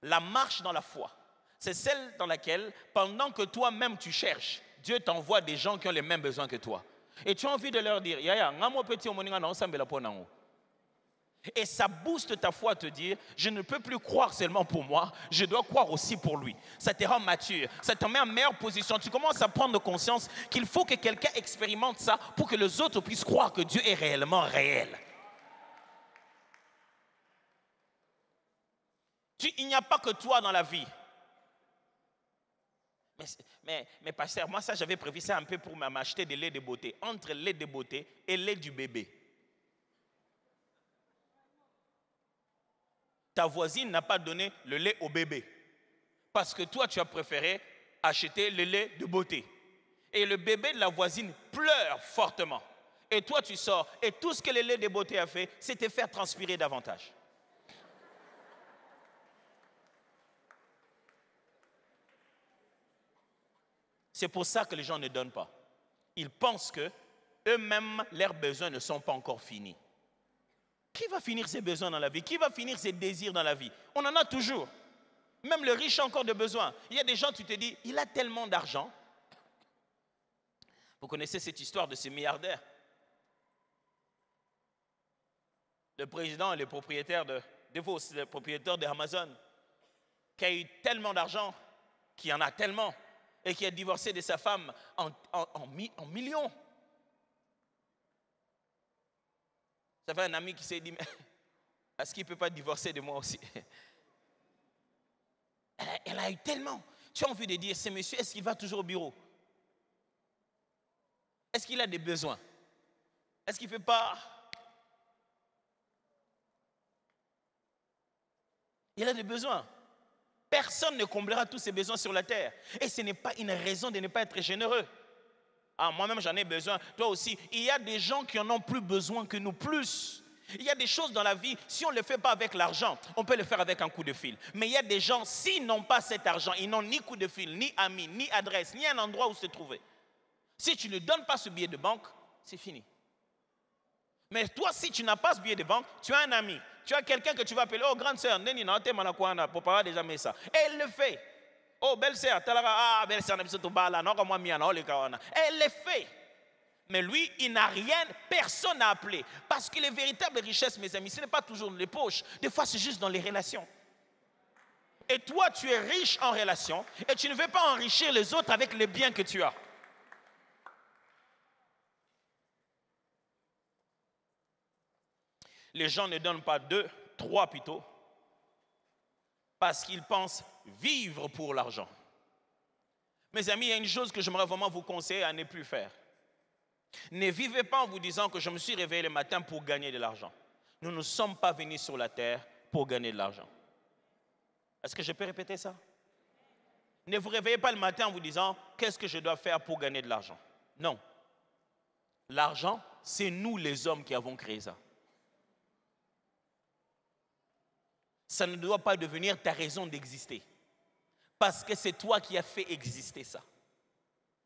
La marche dans la foi, c'est celle dans laquelle, pendant que toi-même tu cherches, Dieu t'envoie des gens qui ont les mêmes besoins que toi. Et tu as envie de leur dire, et ça booste ta foi à te dire, je ne peux plus croire seulement pour moi, je dois croire aussi pour lui. Ça te rend mature, ça te met en meilleure position. Tu commences à prendre conscience qu'il faut que quelqu'un expérimente ça pour que les autres puissent croire que Dieu est réellement réel. Il n'y a pas que toi dans la vie. Mais pasteur, moi ça j'avais prévu ça un peu pour m'acheter des laits de beauté. Entre lait de beauté et lait du bébé. Ta voisine n'a pas donné le lait au bébé. Parce que toi tu as préféré acheter le lait de beauté. Et le bébé de la voisine pleure fortement. Et toi tu sors. Et tout ce que le lait de beauté a fait, c'est te faire transpirer davantage. C'est pour ça que les gens ne donnent pas. Ils pensent que eux-mêmes, leurs besoins ne sont pas encore finis. Qui va finir ses besoins dans la vie? Qui va finir ses désirs dans la vie? On en a toujours. Même le riche a encore des besoins. Il y a des gens, tu te dis, il a tellement d'argent. Vous connaissez cette histoire de ces milliardaires. Le président et le propriétaire de DeVos, le propriétaire d'Amazon, qui a eu tellement d'argent, qui en a tellement, et qui a divorcé de sa femme en millions. Ça fait un ami qui s'est dit, mais est-ce qu'il ne peut pas divorcer de moi aussi? Elle a eu tellement. Tu as envie de dire, ce monsieur, est-ce qu'il va toujours au bureau? Est-ce qu'il a des besoins? Est-ce qu'il ne fait pas... Il a des besoins. Personne ne comblera tous ses besoins sur la terre. Et ce n'est pas une raison de ne pas être généreux. Ah, moi-même, j'en ai besoin. Toi aussi. Il y a des gens qui en ont plus besoin que nous, plus. Il y a des choses dans la vie, si on ne le fait pas avec l'argent, on peut le faire avec un coup de fil. Mais il y a des gens, s'ils n'ont pas cet argent, ils n'ont ni coup de fil, ni amis, ni adresse, ni un endroit où se trouver. Si tu ne donnes pas ce billet de banque, c'est fini. Mais toi, si tu n'as pas ce billet de banque, tu as un ami. Tu as quelqu'un que tu vas appeler, oh grande sœur, papa déjà mis ça. Et elle le fait. Oh belle sœur, belle sœur, elle le fait. Mais lui, il n'a rien, personne n'a appelé. Parce que les véritables richesses, mes amis, ce n'est pas toujours dans les poches. Des fois, c'est juste dans les relations. Et toi, tu es riche en relations et tu ne veux pas enrichir les autres avec les biens que tu as. Les gens ne donnent pas 2, 3 plutôt, parce qu'ils pensent vivre pour l'argent. Mes amis, il y a une chose que j'aimerais vraiment vous conseiller à ne plus faire. Ne vivez pas en vous disant que je me suis réveillé le matin pour gagner de l'argent. Nous ne sommes pas venus sur la terre pour gagner de l'argent. Est-ce que je peux répéter ça? Ne vous réveillez pas le matin en vous disant qu'est-ce que je dois faire pour gagner de l'argent. Non. L'argent, c'est nous les hommes qui avons créé ça. Ça ne doit pas devenir ta raison d'exister. Parce que c'est toi qui as fait exister ça.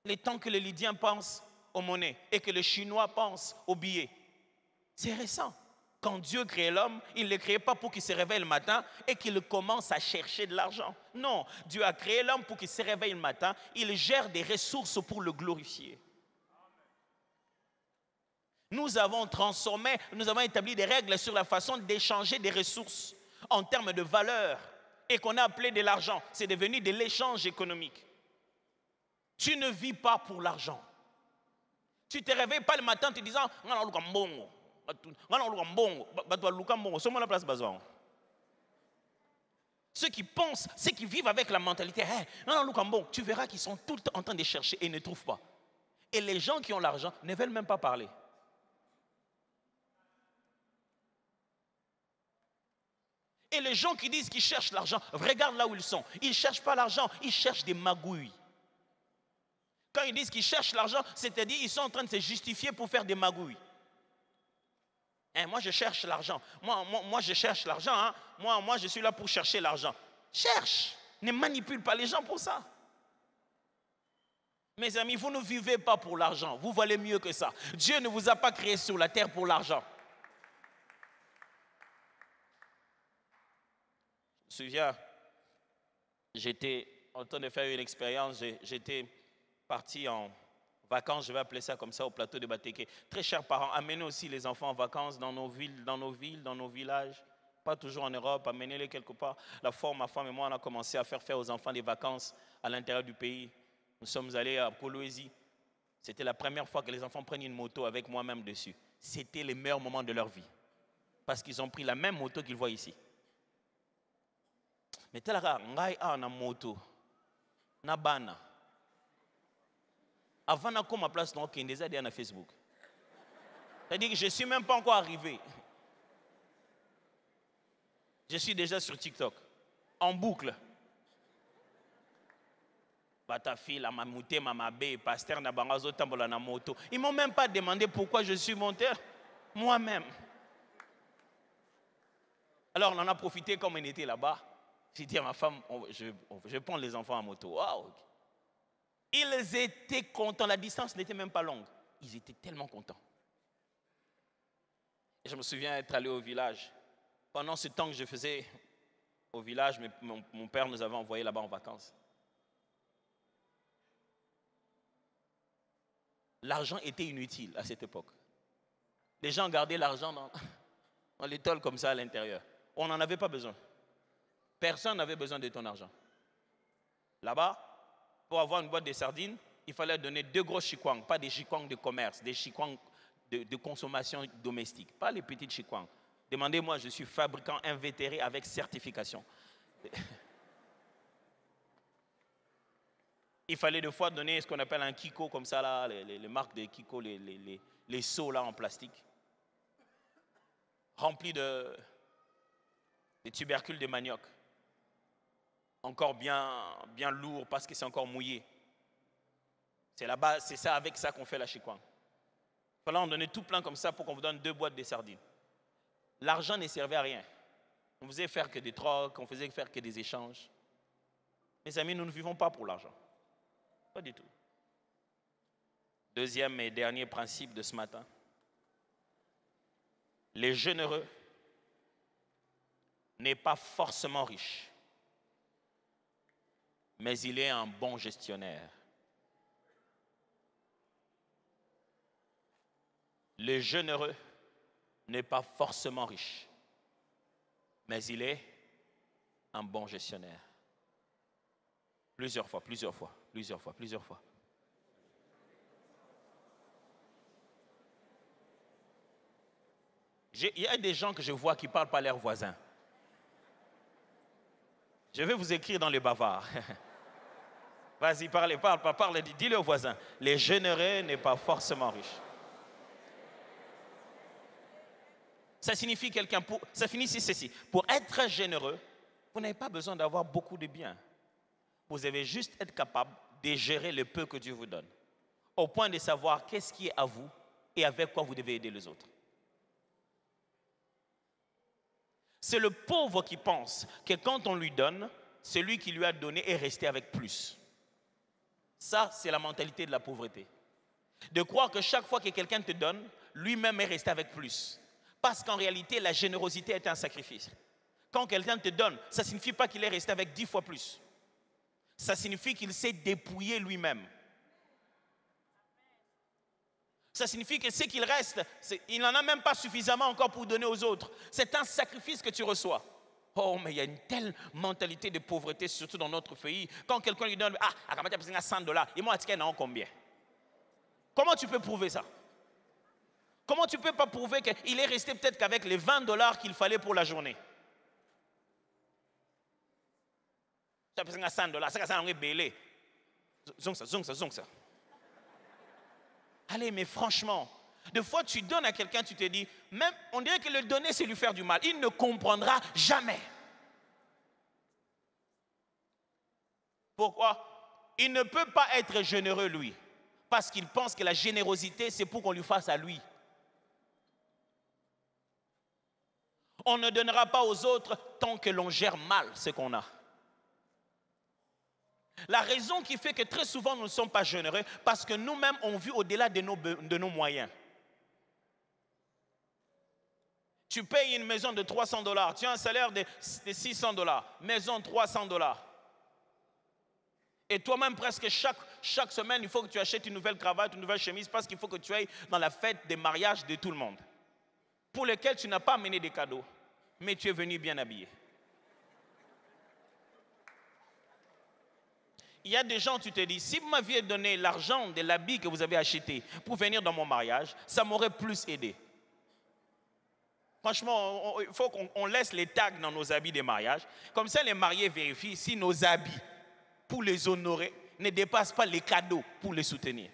Les temps que les Lydiens pensent aux monnaies et que les Chinois pensent aux billets, c'est récent. Quand Dieu crée l'homme, il ne le crée pas pour qu'il se réveille le matin et qu'il commence à chercher de l'argent. Non, Dieu a créé l'homme pour qu'il se réveille le matin, il gère des ressources pour le glorifier. Nous avons transformé, nous avons établi des règles sur la façon d'échanger des ressources en termes de valeur et qu'on a appelé de l'argent. C'est devenu de l'échange économique. Tu ne vis pas pour l'argent. Tu ne te réveilles pas le matin en te disant ceux qui pensent, ceux qui vivent avec la mentalité, hey, tu verras qu'ils sont tout le temps en train de chercher et ne trouvent pas. Et les gens qui ont l'argent ne veulent même pas parler. Et les gens qui disent qu'ils cherchent l'argent, regarde là où ils sont. Ils ne cherchent pas l'argent, ils cherchent des magouilles. Quand ils disent qu'ils cherchent l'argent, c'est-à-dire qu'ils sont en train de se justifier pour faire des magouilles. Hein, moi, je cherche l'argent. Moi, je cherche l'argent. Hein. Moi, je suis là pour chercher l'argent. Cherche. Ne manipule pas les gens pour ça. Mes amis, vous ne vivez pas pour l'argent. Vous valez mieux que ça. Dieu ne vous a pas créé sur la terre pour l'argent. Je me souviens, j'étais en train de faire une expérience. J'étais parti en vacances, je vais appeler ça comme ça, au plateau de Batéké. Très chers parents, amenez aussi les enfants en vacances dans nos villes, dans nos villages. Pas toujours en Europe, amenez-les quelque part. La fois où ma femme et moi, on a commencé à faire aux enfants des vacances à l'intérieur du pays. Nous sommes allés à Kolwezi. C'était la première fois que les enfants prennent une moto avec moi-même dessus. C'était les meilleurs moments de leur vie. Parce qu'ils ont pris la même moto qu'ils voient ici. Mais tel ngai a na moto, na bana. Avant de ma place, donc, il y a déjà Facebook. C'est-à-dire que je ne suis même pas encore arrivé. Je suis déjà sur TikTok, en boucle. Ta fille, la mamouté, mamabé, pasteur Nabangazo, tambola na moto. Ils ne m'ont même pas demandé pourquoi je suis monté moi-même. Alors on en a profité comme on était là-bas. J'ai dit à ma femme, je prends les enfants en moto. Wow. Ils étaient contents, la distance n'était même pas longue. Ils étaient tellement contents. Et je me souviens être allé au village. Pendant ce temps que je faisais au village, mon père nous avait envoyés là-bas en vacances. L'argent était inutile à cette époque. Les gens gardaient l'argent dans les tôles comme ça à l'intérieur. On n'en avait pas besoin. Personne n'avait besoin de ton argent. Là-bas, pour avoir une boîte de sardines, il fallait donner 2 gros chikwang, pas des chikwang de commerce, des chikwang de consommation domestique, pas les petites chikwang. Demandez-moi, je suis fabricant invétéré avec certification. Il fallait des fois donner ce qu'on appelle un kiko, comme ça, là, les marques de kiko, les seaux là en plastique, remplis de tubercules de manioc. Encore bien lourd parce que c'est encore mouillé. C'est là-bas, c'est ça, avec ça qu'on fait la chikwang. Il fallait en donner tout plein comme ça pour qu'on vous donne 2 boîtes de sardines. L'argent ne servait à rien. On faisait faire que des trocs, on faisait faire que des échanges. Mes amis, nous ne vivons pas pour l'argent. Pas du tout. Deuxième et dernier principe de ce matin. Le généreux n'est pas forcément riche, mais il est un bon gestionnaire. Le généreux n'est pas forcément riche, mais il est un bon gestionnaire. Plusieurs fois. Il y a des gens que je vois qui ne parlent pas leurs voisins. Je vais vous écrire dans les bavards. Vas-y, parle, dis-le aux voisins. Le généreux n'est pas forcément riche. Ça signifie ceci. Pour être généreux, vous n'avez pas besoin d'avoir beaucoup de biens. Vous devez juste être capable de gérer le peu que Dieu vous donne. Au point de savoir qu'est-ce qui est à vous et avec quoi vous devez aider les autres. C'est le pauvre qui pense que quand on lui donne, celui qui lui a donné est resté avec plus. Ça, c'est la mentalité de la pauvreté. De croire que chaque fois que quelqu'un te donne, lui-même est resté avec plus. Parce qu'en réalité, la générosité est un sacrifice. Quand quelqu'un te donne, ça ne signifie pas qu'il est resté avec 10 fois plus. Ça signifie qu'il s'est dépouillé lui-même. Ça signifie que ce qu'il reste, il n'en a même pas suffisamment encore pour donner aux autres. C'est un sacrifice que tu reçois. Oh, mais il y a une telle mentalité de pauvreté, surtout dans notre pays. Quand quelqu'un lui donne, ah, à 100 $, et moi, tu as combien? Comment tu peux prouver ça? Comment tu ne peux pas prouver qu'il est resté peut-être qu'avec les 20 $ qu'il fallait pour la journée? Tu as besoin de 100 $, ça est belé. Zong ça. Allez, mais franchement, des fois tu donnes à quelqu'un, tu te dis, même on dirait que le donner c'est lui faire du mal. Il ne comprendra jamais. Pourquoi? Il ne peut pas être généreux lui, parce qu'il pense que la générosité c'est pour qu'on lui fasse à lui. On ne donnera pas aux autres tant que l'on gère mal ce qu'on a. La raison qui fait que très souvent nous ne sommes pas généreux, parce que nous-mêmes on vit au-delà de nos moyens. Tu payes une maison de 300 $, tu as un salaire de 600 $, maison 300 $. Et toi-même presque chaque semaine, il faut que tu achètes une nouvelle cravate, une nouvelle chemise, parce qu'il faut que tu ailles dans la fête des mariages de tout le monde, pour lesquels tu n'as pas amené des cadeaux, mais tu es venu bien habillé. Il y a des gens, tu te dis, si vous m'aviez donné l'argent de l'habit que vous avez acheté pour venir dans mon mariage, ça m'aurait plus aidé. Franchement, il faut qu'on laisse les tags dans nos habits de mariage. Comme ça, les mariés vérifient si nos habits, pour les honorer, ne dépassent pas les cadeaux pour les soutenir.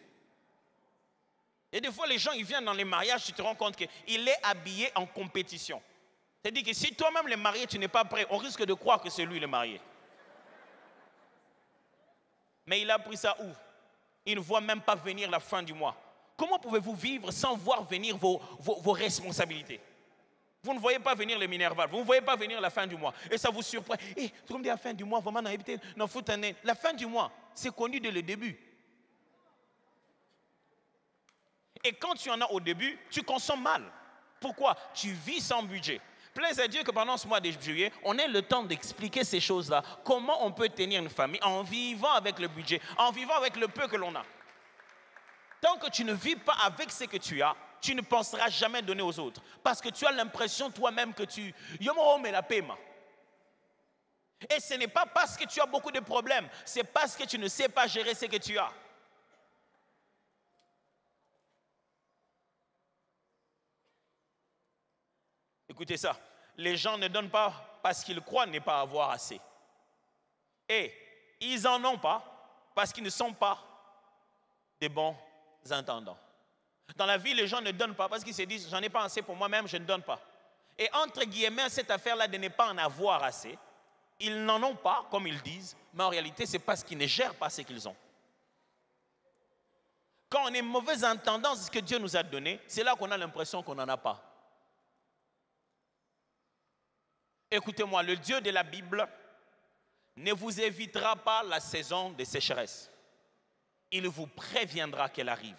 Et des fois, les gens, ils viennent dans les mariages, tu te rends compte qu'il est habillé en compétition. C'est-à-dire que si toi-même, le marié, tu n'es pas prêt, on risque de croire que c'est lui le marié. Mais il a pris ça où? Il ne voit même pas venir la fin du mois. Comment pouvez-vous vivre sans voir venir vos responsabilités? Vous ne voyez pas venir les Minerval, vous ne voyez pas venir la fin du mois. Et ça vous surprend. Et tout le monde dit la fin du mois, vraiment, la fin du mois, c'est connu dès le début. Et quand tu en as au début, tu consommes mal. Pourquoi? Tu vis sans budget. Plaise à Dieu que pendant ce mois de juillet, on ait le temps d'expliquer ces choses-là. Comment on peut tenir une famille en vivant avec le budget, en vivant avec le peu que l'on a. Tant que tu ne vis pas avec ce que tu as, tu ne penseras jamais donner aux autres. Parce que tu as l'impression toi-même que tu... Et ce n'est pas parce que tu as beaucoup de problèmes, c'est parce que tu ne sais pas gérer ce que tu as. Écoutez ça, les gens ne donnent pas parce qu'ils croient ne pas avoir assez. Et ils n'en ont pas parce qu'ils ne sont pas des bons intendants. Dans la vie, les gens ne donnent pas parce qu'ils se disent, j'en ai pas assez pour moi-même, je ne donne pas. Et entre guillemets, cette affaire-là de ne pas en avoir assez, ils n'en ont pas, comme ils disent, mais en réalité, c'est parce qu'ils ne gèrent pas ce qu'ils ont. Quand on est mauvais intendant de ce que Dieu nous a donné, c'est là qu'on a l'impression qu'on n'en a pas. Écoutez-moi, le Dieu de la Bible ne vous évitera pas la saison de sécheresse. Il vous préviendra qu'elle arrive.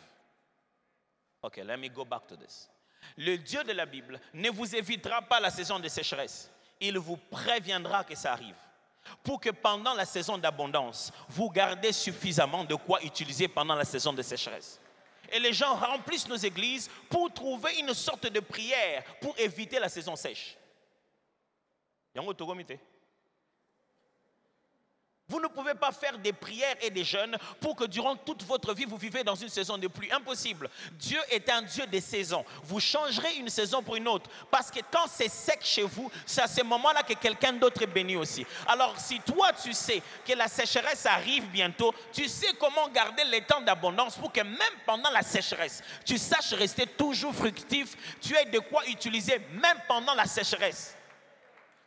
Ok, let me go back to this. Le Dieu de la Bible ne vous évitera pas la saison de sécheresse. Il vous préviendra que ça arrive. Pour que pendant la saison d'abondance, vous gardez suffisamment de quoi utiliser pendant la saison de sécheresse. Et les gens remplissent nos églises pour trouver une sorte de prière pour éviter la saison sèche. Vous ne pouvez pas faire des prières et des jeûnes pour que durant toute votre vie, vous vivez dans une saison de pluie. Impossible. Dieu est un Dieu des saisons. Vous changerez une saison pour une autre. Parce que quand c'est sec chez vous, c'est à ce moment-là que quelqu'un d'autre est béni aussi. Alors si toi, tu sais que la sécheresse arrive bientôt, tu sais comment garder les temps d'abondance pour que même pendant la sécheresse, tu saches rester toujours fructif. Tu aies de quoi utiliser même pendant la sécheresse.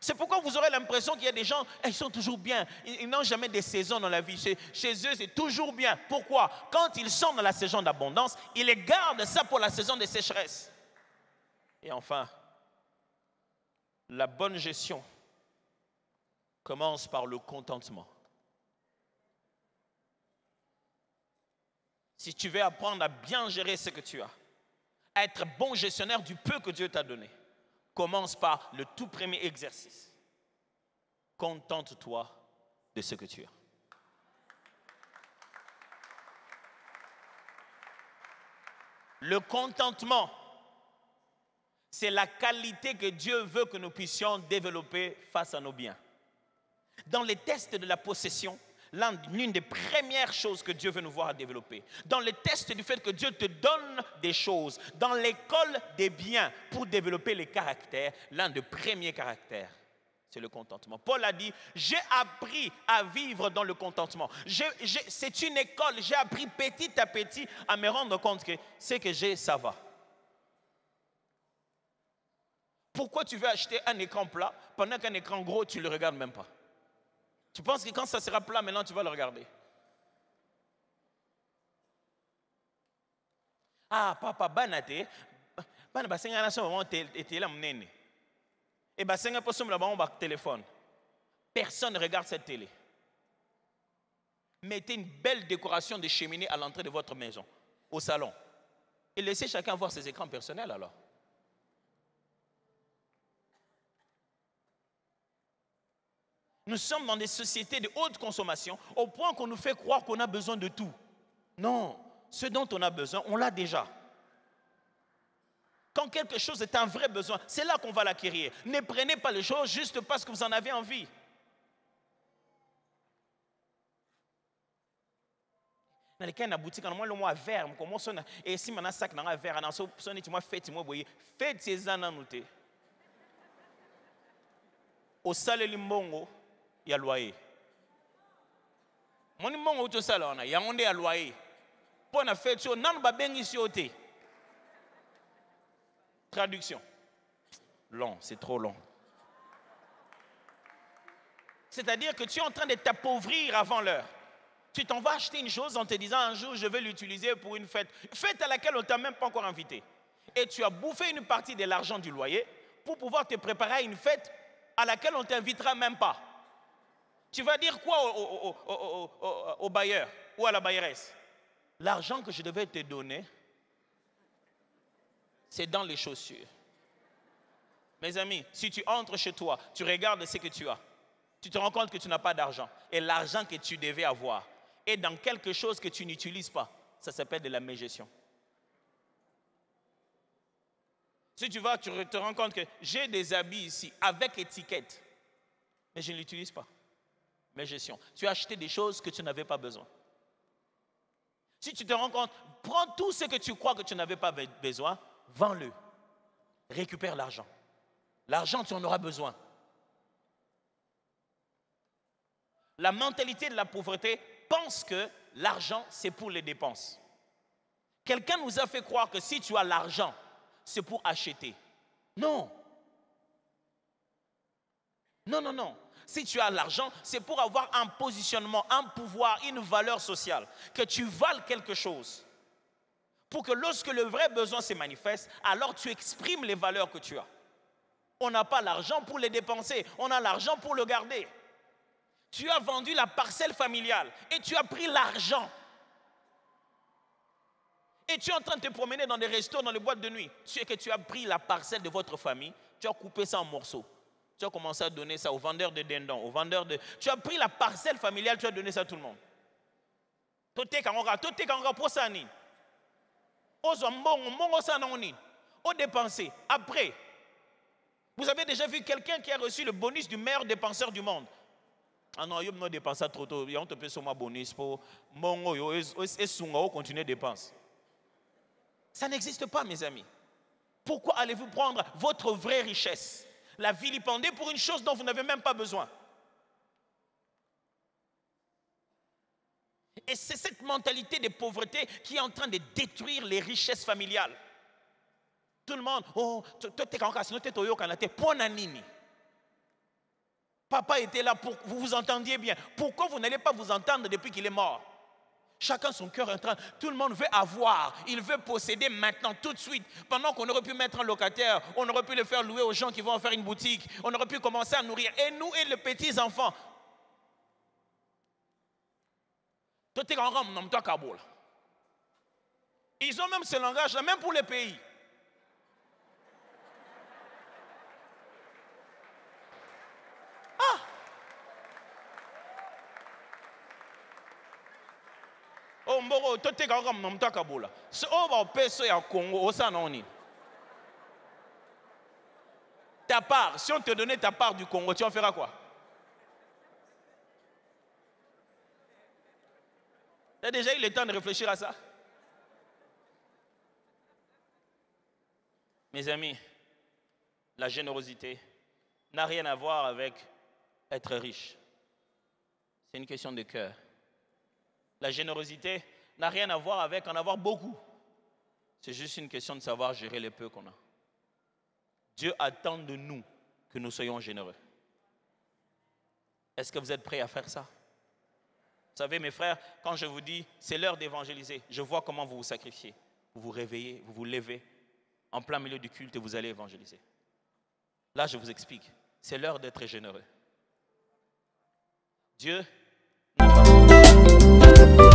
C'est pourquoi vous aurez l'impression qu'il y a des gens, ils sont toujours bien. Ils n'ont jamais des saisons dans la vie. Chez eux, c'est toujours bien. Pourquoi? Quand ils sont dans la saison d'abondance, ils les gardent ça pour la saison de sécheresse. Et enfin, la bonne gestion commence par le contentement. Si tu veux apprendre à bien gérer ce que tu as, à être bon gestionnaire du peu que Dieu t'a donné, commence par le tout premier exercice. Contente-toi de ce que tu as. Le contentement, C'est la qualité que Dieu veut que nous puissions développer face à nos biens. Dans les tests de la possession, l'une des premières choses que Dieu veut nous voir développer, dans le test du fait que Dieu te donne des choses, dans l'école des biens pour développer les caractères, l'un des premiers caractères, c'est le contentement. Paul a dit, j'ai appris à vivre dans le contentement. C'est une école, j'ai appris petit à petit à me rendre compte que ce que j'ai, ça va. Pourquoi tu veux acheter un écran plat pendant qu'un écran gros, tu ne le regardes même pas? Tu penses que quand ça sera plat, maintenant tu vas le regarder? Ah, papa, banate, basenga na so moment était là mnene. Et basenga pour somme là-bas on téléphone. Personne ne regarde cette télé. Mettez une belle décoration de cheminée à l'entrée de votre maison, au salon. Et laissez chacun voir ses écrans personnels alors. Nous sommes dans des sociétés de haute consommation au point qu'on nous fait croire qu'on a besoin de tout. Non, ce dont on a besoin, on l'a déjà. Quand quelque chose est un vrai besoin, c'est là qu'on va l'acquérir. Ne prenez pas les choses juste parce que vous en avez envie. Dans les cas de la boutique, on a le verre, et si on a un sac dans un verre, on a fait, faites ces ananotés. Au salé limbongo, il y a loyer. Mon limbongo au salon, il y a un loyer. Pour la fête, on a un bengi sioté. Traduction. Long, c'est trop long. C'est-à-dire que tu es en train de t'appauvrir avant l'heure. Tu t'en vas acheter une chose en te disant un jour je vais l'utiliser pour une fête. Fête à laquelle on ne t'a même pas encore invité. Et tu as bouffé une partie de l'argent du loyer pour pouvoir te préparer à une fête à laquelle on ne t'invitera même pas. Tu vas dire quoi au bailleur ou à la bailleresse? L'argent que je devais te donner, c'est dans les chaussures. Mes amis, si tu entres chez toi, tu regardes ce que tu as. Tu te rends compte que tu n'as pas d'argent. Et l'argent que tu devais avoir est dans quelque chose que tu n'utilises pas. Ça s'appelle de la mégestion. Si tu vas, tu te rends compte que j'ai des habits ici avec étiquette, mais je ne l'utilise pas. Mégestion. Tu as acheté des choses que tu n'avais pas besoin. Si tu te rends compte, prends tout ce que tu crois que tu n'avais pas besoin, vends-le. Récupère l'argent. L'argent, tu en auras besoin. La mentalité de la pauvreté pense que l'argent, c'est pour les dépenses. Quelqu'un nous a fait croire que si tu as l'argent, c'est pour acheter. Non. Non, non, non. Si tu as l'argent, c'est pour avoir un positionnement, un pouvoir, une valeur sociale. Que tu vales quelque chose. Pour que lorsque le vrai besoin se manifeste, alors tu exprimes les valeurs que tu as. On n'a pas l'argent pour les dépenser, on a l'argent pour le garder. Tu as vendu la parcelle familiale et tu as pris l'argent. Et tu es en train de te promener dans des restos, dans les boîtes de nuit. Tu sais que tu as pris la parcelle de votre famille, tu as coupé ça en morceaux. Tu as commencé à donner ça aux vendeurs de dindons, aux vendeurs de... Tu as pris la parcelle familiale, tu as donné ça à tout le monde. Au dépenser. Après, vous avez déjà vu quelqu'un qui a reçu le bonus du meilleur dépenseur du monde? Ah non, il ne dépense pas trop tôt. Il y a un peu de bonus pour continuer à dépenser. Ça n'existe pas, mes amis. Pourquoi allez-vous prendre votre vraie richesse, la vilipender pour une chose dont vous n'avez même pas besoin? Et c'est cette mentalité de pauvreté qui est en train de détruire les richesses familiales. Tout le monde, oh, papa était là pour que vous vous entendiez bien. Pourquoi vous n'allez pas vous entendre depuis qu'il est mort? Chacun son cœur est en train, tout le monde veut avoir, il veut posséder maintenant, tout de suite. Pendant qu'on aurait pu mettre un locataire, on aurait pu le faire louer aux gens qui vont en faire une boutique, on aurait pu commencer à nourrir. Et nous et les petits enfants. Ils ont même ce langage-là, même pour les pays. Ah! Oh, mboro, tote kaka mnamta kabola. So, oh, ba peso ya Congo, osa noni. Ta part, si on te donnait ta part du Congo, tu en feras quoi? Tu as déjà eu le temps de réfléchir à ça? Mes amis, la générosité n'a rien à voir avec être riche. C'est une question de cœur. La générosité n'a rien à voir avec en avoir beaucoup. C'est juste une question de savoir gérer le peu qu'on a. Dieu attend de nous que nous soyons généreux. Est-ce que vous êtes prêts à faire ça? Vous savez, mes frères, quand je vous dis c'est l'heure d'évangéliser, je vois comment vous vous sacrifiez. Vous vous réveillez, vous vous levez en plein milieu du culte et vous allez évangéliser. Là, je vous explique. C'est l'heure d'être généreux. Dieu n'a pas...